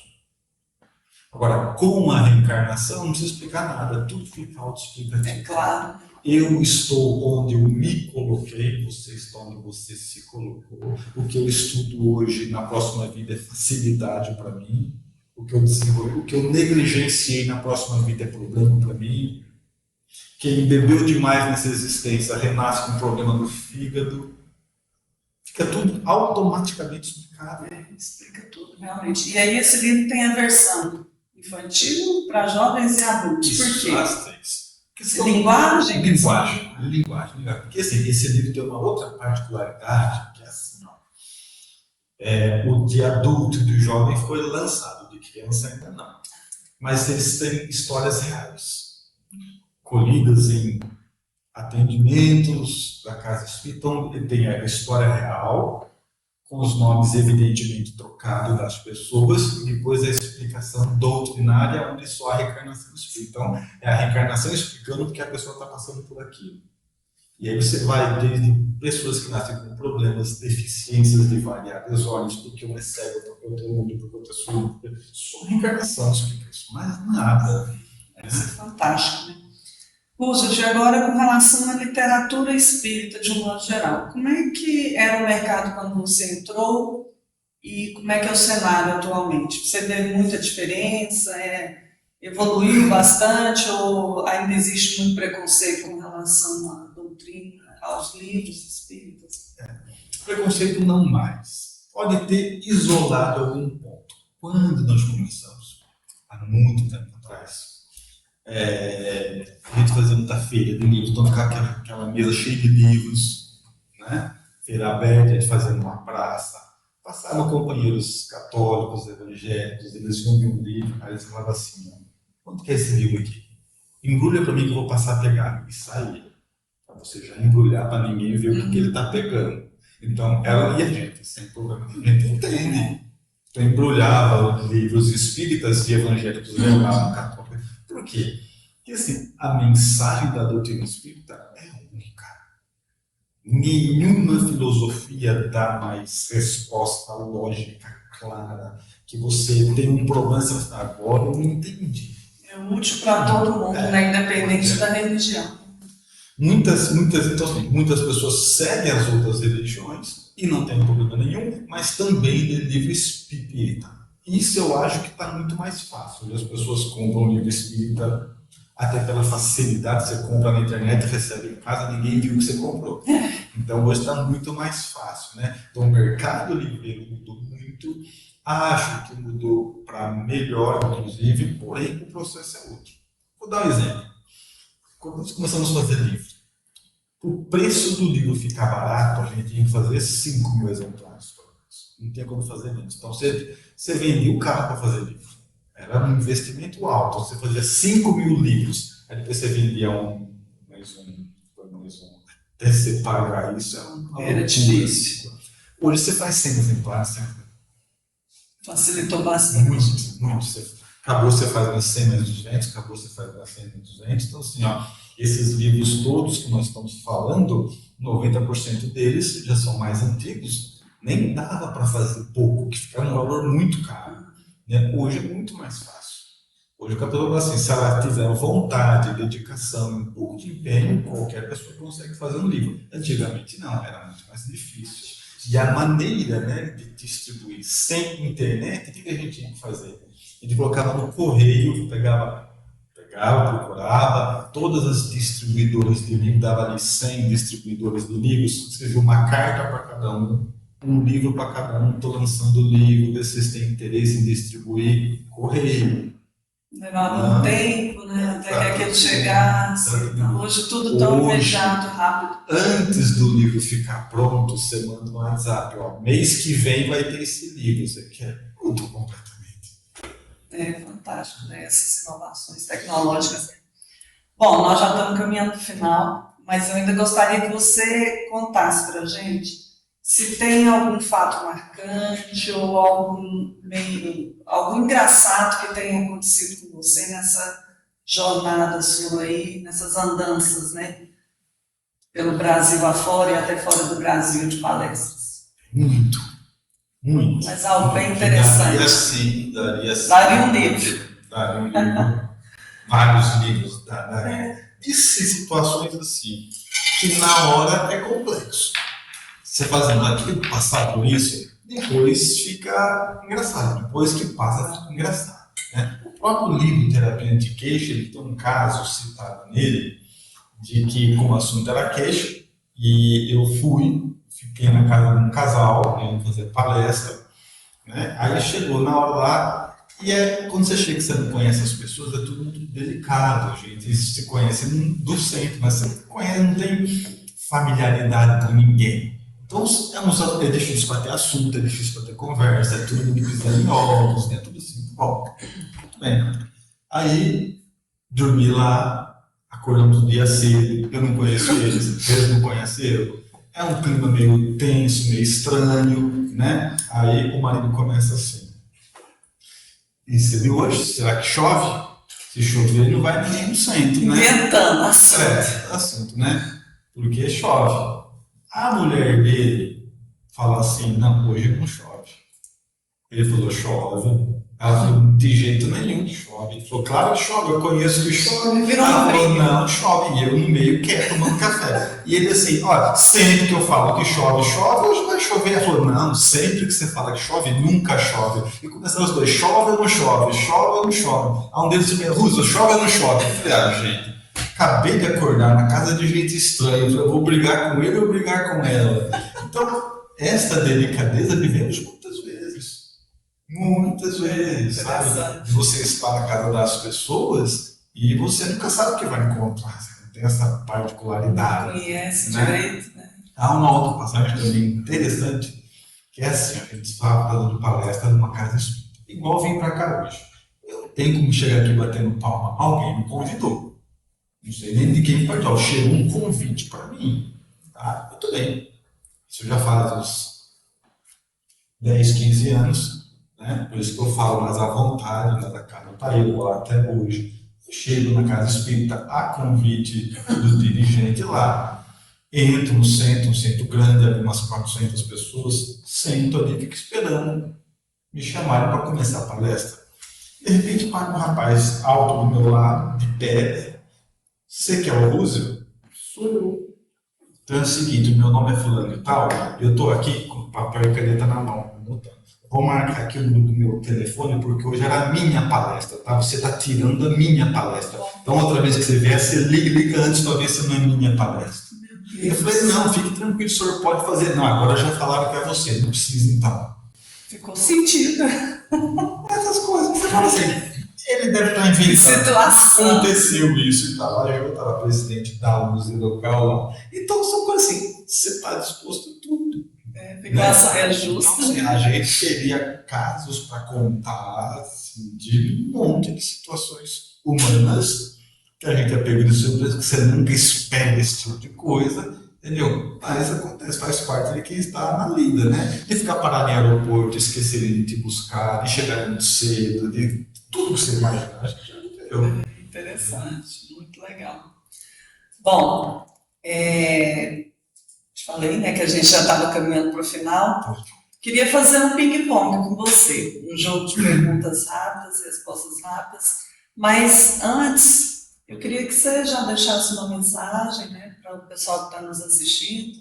Agora, com a reencarnação não precisa explicar nada, tudo fica autoexplicativo. É claro. Eu estou onde eu me coloquei, você está onde você se colocou. O que eu estudo hoje, na próxima vida, é facilidade para mim. O que eu desenvolvi, o que eu negligenciei na próxima vida é problema para mim. Quem bebeu demais nessa existência renasce com problema no fígado. Fica tudo automaticamente explicado. Explica tudo, realmente. E aí esse livro tem a versão infantil para jovens e adultos. Por quê? Linguagem. Porque assim, esse livro tem uma outra particularidade, que é assim, o de adulto e do jovem foi lançado, de criança ainda não. Mas eles têm histórias reais, colhidas em atendimentos da Casa Espírita. Então, ele tem a história real, com os nomes evidentemente trocados das pessoas, e depois a explicação doutrinária, onde só a reencarnação explica. Então, é a reencarnação explicando porque a pessoa está passando por aquilo. E aí você vai desde pessoas que nascem com problemas, deficiências de variáveis olhos, porque um é cego, porque o outro é mudo, porque o outro é surdo. Só a reencarnação explica isso, mais nada. Isso é fantástico, né? Puxa, agora com relação à literatura espírita de um modo geral, como é que era o mercado quando você entrou e como é que é o cenário atualmente? Você vê muita diferença? Evoluiu bastante ou ainda existe muito preconceito com relação à doutrina, aos livros espíritas? Preconceito não mais. Pode ter isolado algum ponto. Quando nós começamos, há muito tempo atrás, a gente fazia muita feira de livros, então ficava aquela mesa cheia de livros, né? Feira aberta, a gente fazia numa praça, passavam companheiros católicos, evangélicos, eles viam um livro, aí eles falavam assim, quanto que é esse livro aqui? Embrulha para mim que eu vou passar a pegar, e saía, para você já embrulhar para ninguém ver o que ele está pegando. Então, ela e a gente, sem problema, a gente entende. Então, embrulhava livros espíritas e evangélicos, levavam católicos. Por quê? Porque assim, a mensagem da doutrina espírita é única. Nenhuma filosofia dá mais resposta lógica, clara, que você tem um problema, você fala, agora eu não entendi. É útil para todo mundo, né? Independente da religião. Muitas pessoas seguem as outras religiões e não tem problema nenhum, mas também lê livro espírita. Isso eu acho que está muito mais fácil. As pessoas compram livro espírita até pela facilidade. Você compra na internet, recebe em casa, ninguém viu o que você comprou. Então hoje está muito mais fácil, né? Então o mercado livreiro mudou muito. Acho que mudou para melhor, inclusive, porém o processo é outro. Vou dar um exemplo. Quando nós começamos a fazer livro, o preço do livro ficar barato, a gente tinha que fazer 5.000 exemplares. Não tinha como fazer menos. Então você vendia o carro para fazer livro. Era um investimento alto. Você fazia 5.000 livros. Aí depois você vendia mais um. Até você pagar isso era difícil. Hoje você faz 100 exemplares. Facilitou bastante. Muito. Acabou, você faz mais 100 mais 200. Acabou, você faz mais 100 mais 200. Então, assim, esses livros todos que nós estamos falando, 90% deles já são mais antigos. Nem dava para fazer pouco, que ficava um valor muito caro. Né? Hoje é muito mais fácil. Hoje o capital assim, se ela tiver vontade, dedicação, um pouco de empenho, qualquer pessoa consegue fazer um livro. Antigamente não, era muito mais difícil. E a maneira, né, de distribuir sem internet, o que a gente tinha que fazer? A gente colocava no correio, pegava, procurava, todas as distribuidoras de livro, dava ali 100 distribuidores de livros, escrevia uma carta para cada um livro para cada um, estou lançando o livro, ver se vocês têm interesse em distribuir, correio. Levava um tempo, né, até que aquilo chegasse. Hoje tudo tão imediato, rápido. Antes do livro ficar pronto, você manda um WhatsApp, mês que vem vai ter esse livro, você quer tudo completamente. É fantástico, né, essas inovações tecnológicas. Bom, nós já estamos caminhando para o final, mas eu ainda gostaria que você contasse para a gente se tem algum fato marcante ou algo engraçado que tenha acontecido com você nessa jornada sua aí, nessas andanças, né? Pelo Brasil afora e até fora do Brasil de palestras. Muito. Mas algo bem interessante. Daria um livro. Vários livros. De situações assim, que na hora é complexo. Você fazendo aquilo, passar por isso, depois fica engraçado. Depois que passa, fica engraçado. Né? O próprio livro Terapia Anti-Queixa, ele tem um caso citado nele, de que, como o assunto era queixa, e eu fiquei na casa de um casal, indo fazer palestra, né? Aí chegou na hora lá, e quando você chega e você não conhece as pessoas, é tudo muito delicado, gente. Você conhece do centro, mas você conhece, não tem familiaridade com ninguém. Então é difícil para ter assunto, é difícil para ter conversa, é tudo muito pisando em ovos, né? Tudo assim. Bom, muito bem. Aí dormi lá, acordamos no dia cedo, eu não conheço eles não conhecem eu. É um clima meio tenso, meio estranho. né? Aí o marido começa assim: e você viu hoje? Será que chove? Se chover, não vai ninguém no centro, né? Inventando assunto. Assunto, né? Porque chove. A mulher dele fala assim: não, hoje não chove. Ele falou: chove. Ela falou: de jeito nenhum chove. Ele falou: claro que chove, eu conheço que chove. Virou Ela uma falou: briga. não, chove. E eu no meio quieto tomando café. E ele assim: olha, sempre que eu falo que chove, chove, hoje vai chover. Ela falou: não, sempre que você fala que chove, nunca chove. E começaram as coisas: chove ou não chove, chove ou não chove. Aí um deles disse: Russo, chove ou não chove? Eu falei: gente, acabei de acordar na casa de gente estranha. Eu falei: eu vou brigar com ele ou brigar com ela? Então, esta delicadeza vivemos muitas vezes. Muitas vezes, sabe? Você está na casa das pessoas e você nunca sabe o que vai encontrar. Você não tem essa particularidade. Não conhece né? direito, né? Há uma outra passagem também interessante, que é assim: a gente estava dando palestra numa casa espírita, igual vim para cá hoje. Eu não tenho como chegar aqui batendo palma. Alguém me convidou. Não sei nem de quem partiu. Chegou um convite para mim. Tá? Muito bem. Isso já faz uns 10, 15 anos. Né? Por isso que eu falo mais à vontade, né, da casa. Tá eu lá até hoje. Eu chego na casa espírita a convite do dirigente lá. Entro no centro, um centro grande, ali umas 400 pessoas. Sento ali, fico esperando me chamarem para começar a palestra. De repente, para um rapaz alto do meu lado, de pé. Você que é o Rússio? Sou eu. Então é o seguinte: meu nome é fulano e tal, eu estou aqui com papel e caneta na mão, anotando. Vou marcar aqui o número do meu telefone, porque hoje era a minha palestra, tá? Você está tirando a minha palestra. Então, outra vez que você vier, você liga antes para ver se não é minha palestra. Eu falei: não, fique tranquilo, o senhor pode fazer. Não, agora já falaram que é você, não precisa então. Ficou sentido. Essas coisas, você fala assim, ele deve estar inventando. Situação. Aconteceu isso e tal. Aí eu estava presidente da luz local lá. Então são coisas assim, você está disposto a tudo. Ficou a saia justa. Então, assim, a gente teria casos para contar assim, de um monte de situações humanas que a gente é pego de surpresa, que você nunca espera esse tipo de coisa. Entendeu? Mas acontece, faz parte de quem está na lida, né? De ficar parado em aeroporto, esquecerem de te buscar, de chegar muito cedo, de tudo que você imagina. Acho que já entendeu. Interessante, muito legal. Bom, te falei, né, que a gente já estava caminhando para o final. Queria fazer um ping-pong com você, um jogo de perguntas rápidas e respostas rápidas. Mas antes, eu queria que você já deixasse uma mensagem, né, para o pessoal que está nos assistindo,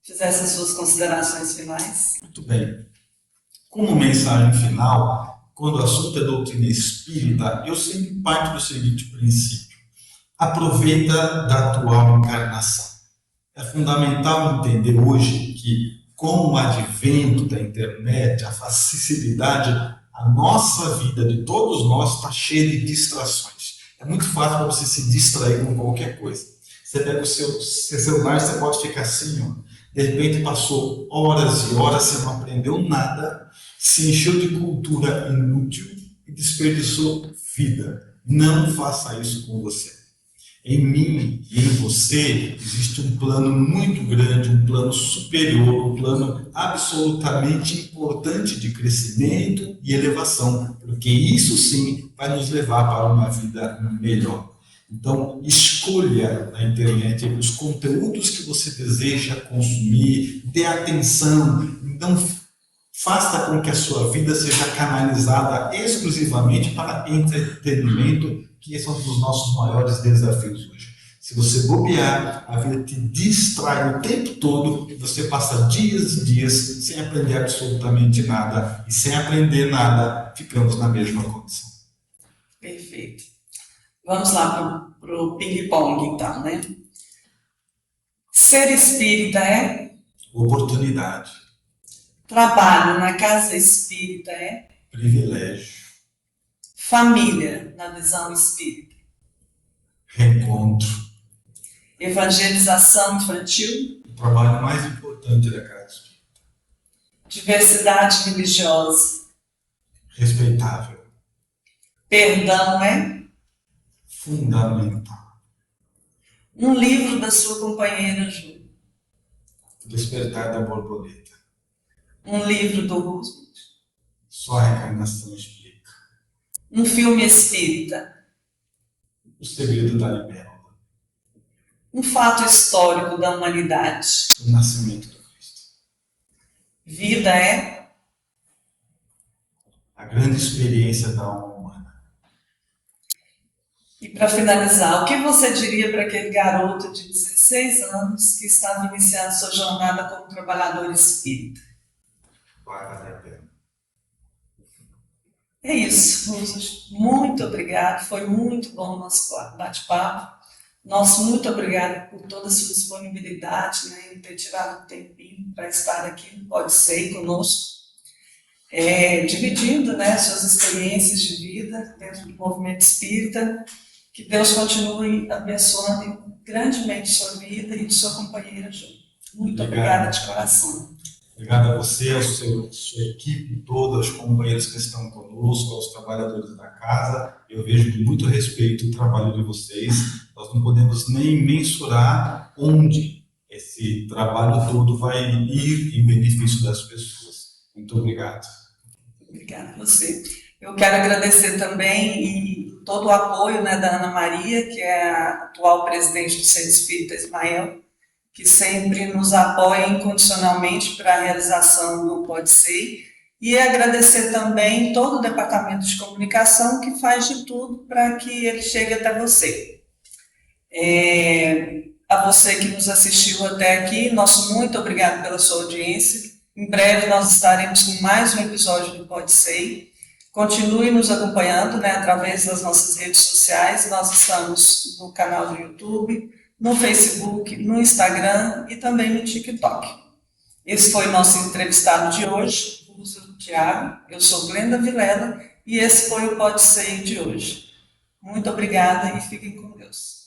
fizesse as suas considerações finais. Muito bem. Como mensagem final, quando o assunto é doutrina espírita, eu sempre parto do seguinte princípio: aproveita da atual encarnação. É fundamental entender hoje que, com o advento da internet, a facilidade, a nossa vida de todos nós está cheia de distrações. É muito fácil para você se distrair com qualquer coisa. Você pega o seu celular, você pode ficar assim, ó. De repente passou horas e horas, você não aprendeu nada, se encheu de cultura inútil e desperdiçou vida. Não faça isso com você. Em mim e em você existe um plano muito grande, um plano superior, um plano absolutamente importante de crescimento e elevação, porque isso sim vai nos levar para uma vida melhor. Então, escolha na internet os conteúdos que você deseja consumir, dê atenção, então faça com que a sua vida seja canalizada exclusivamente para entretenimento, que esse é um dos nossos maiores desafios hoje. Se você bobear, a vida te distrai o tempo todo e você passa dias e dias sem aprender absolutamente nada. E sem aprender nada, ficamos na mesma condição. Perfeito. Vamos lá para o ping-pong, então, né? Ser espírita é? Oportunidade. Trabalho na casa espírita é? Privilégio. Família na visão espírita. Reencontro. Evangelização infantil. O trabalho mais importante da casa espírita. Diversidade religiosa. Respeitável. Perdão é? Fundamental. Um livro da sua companheira Ju. Despertar da borboleta. Um livro do Roosevelt. Só a reencarnação explica. Um filme espírita. O segredo da libélula. Um fato histórico da humanidade. O nascimento do Cristo. Vida é a grande experiência da alma humana. E para finalizar, o que você diria para aquele garoto de 16 anos que estava iniciando sua jornada como trabalhador espírita? Vai valer a pena. É isso, Roosevelt. Muito obrigado. Foi muito bom o nosso bate-papo. Nosso muito obrigado por toda a sua disponibilidade, né, em ter tirado um tempinho para estar aqui no Pode Ser conosco, dividindo, né, suas experiências de vida dentro do movimento espírita. Que Deus continue abençoando grandemente sua vida e de sua companheira Ju. Muito obrigada de coração. Obrigado a você, a sua equipe toda, aos companheiros que estão conosco, aos trabalhadores da casa. Eu vejo com muito respeito o trabalho de vocês. Nós não podemos nem mensurar onde esse trabalho todo vai ir em benefício das pessoas. Muito obrigado. Obrigada a você. Eu quero agradecer também e todo o apoio, né, da Ana Maria, que é a atual presidente do Centro Espírita Ismael, que sempre nos apoia incondicionalmente para a realização do Pode Ser, e agradecer também todo o departamento de comunicação que faz de tudo para que ele chegue até você. A você que nos assistiu até aqui, nosso muito obrigado pela sua audiência. Em breve nós estaremos com mais um episódio do Pode Ser. Continue nos acompanhando, né, através das nossas redes sociais. Nós estamos no canal do YouTube, no Facebook, no Instagram e também no TikTok. Esse foi o nosso entrevistado de hoje, o Thiago. Eu sou Glenda Vilela e esse foi o Pode Ser de hoje. Muito obrigada e fiquem com Deus.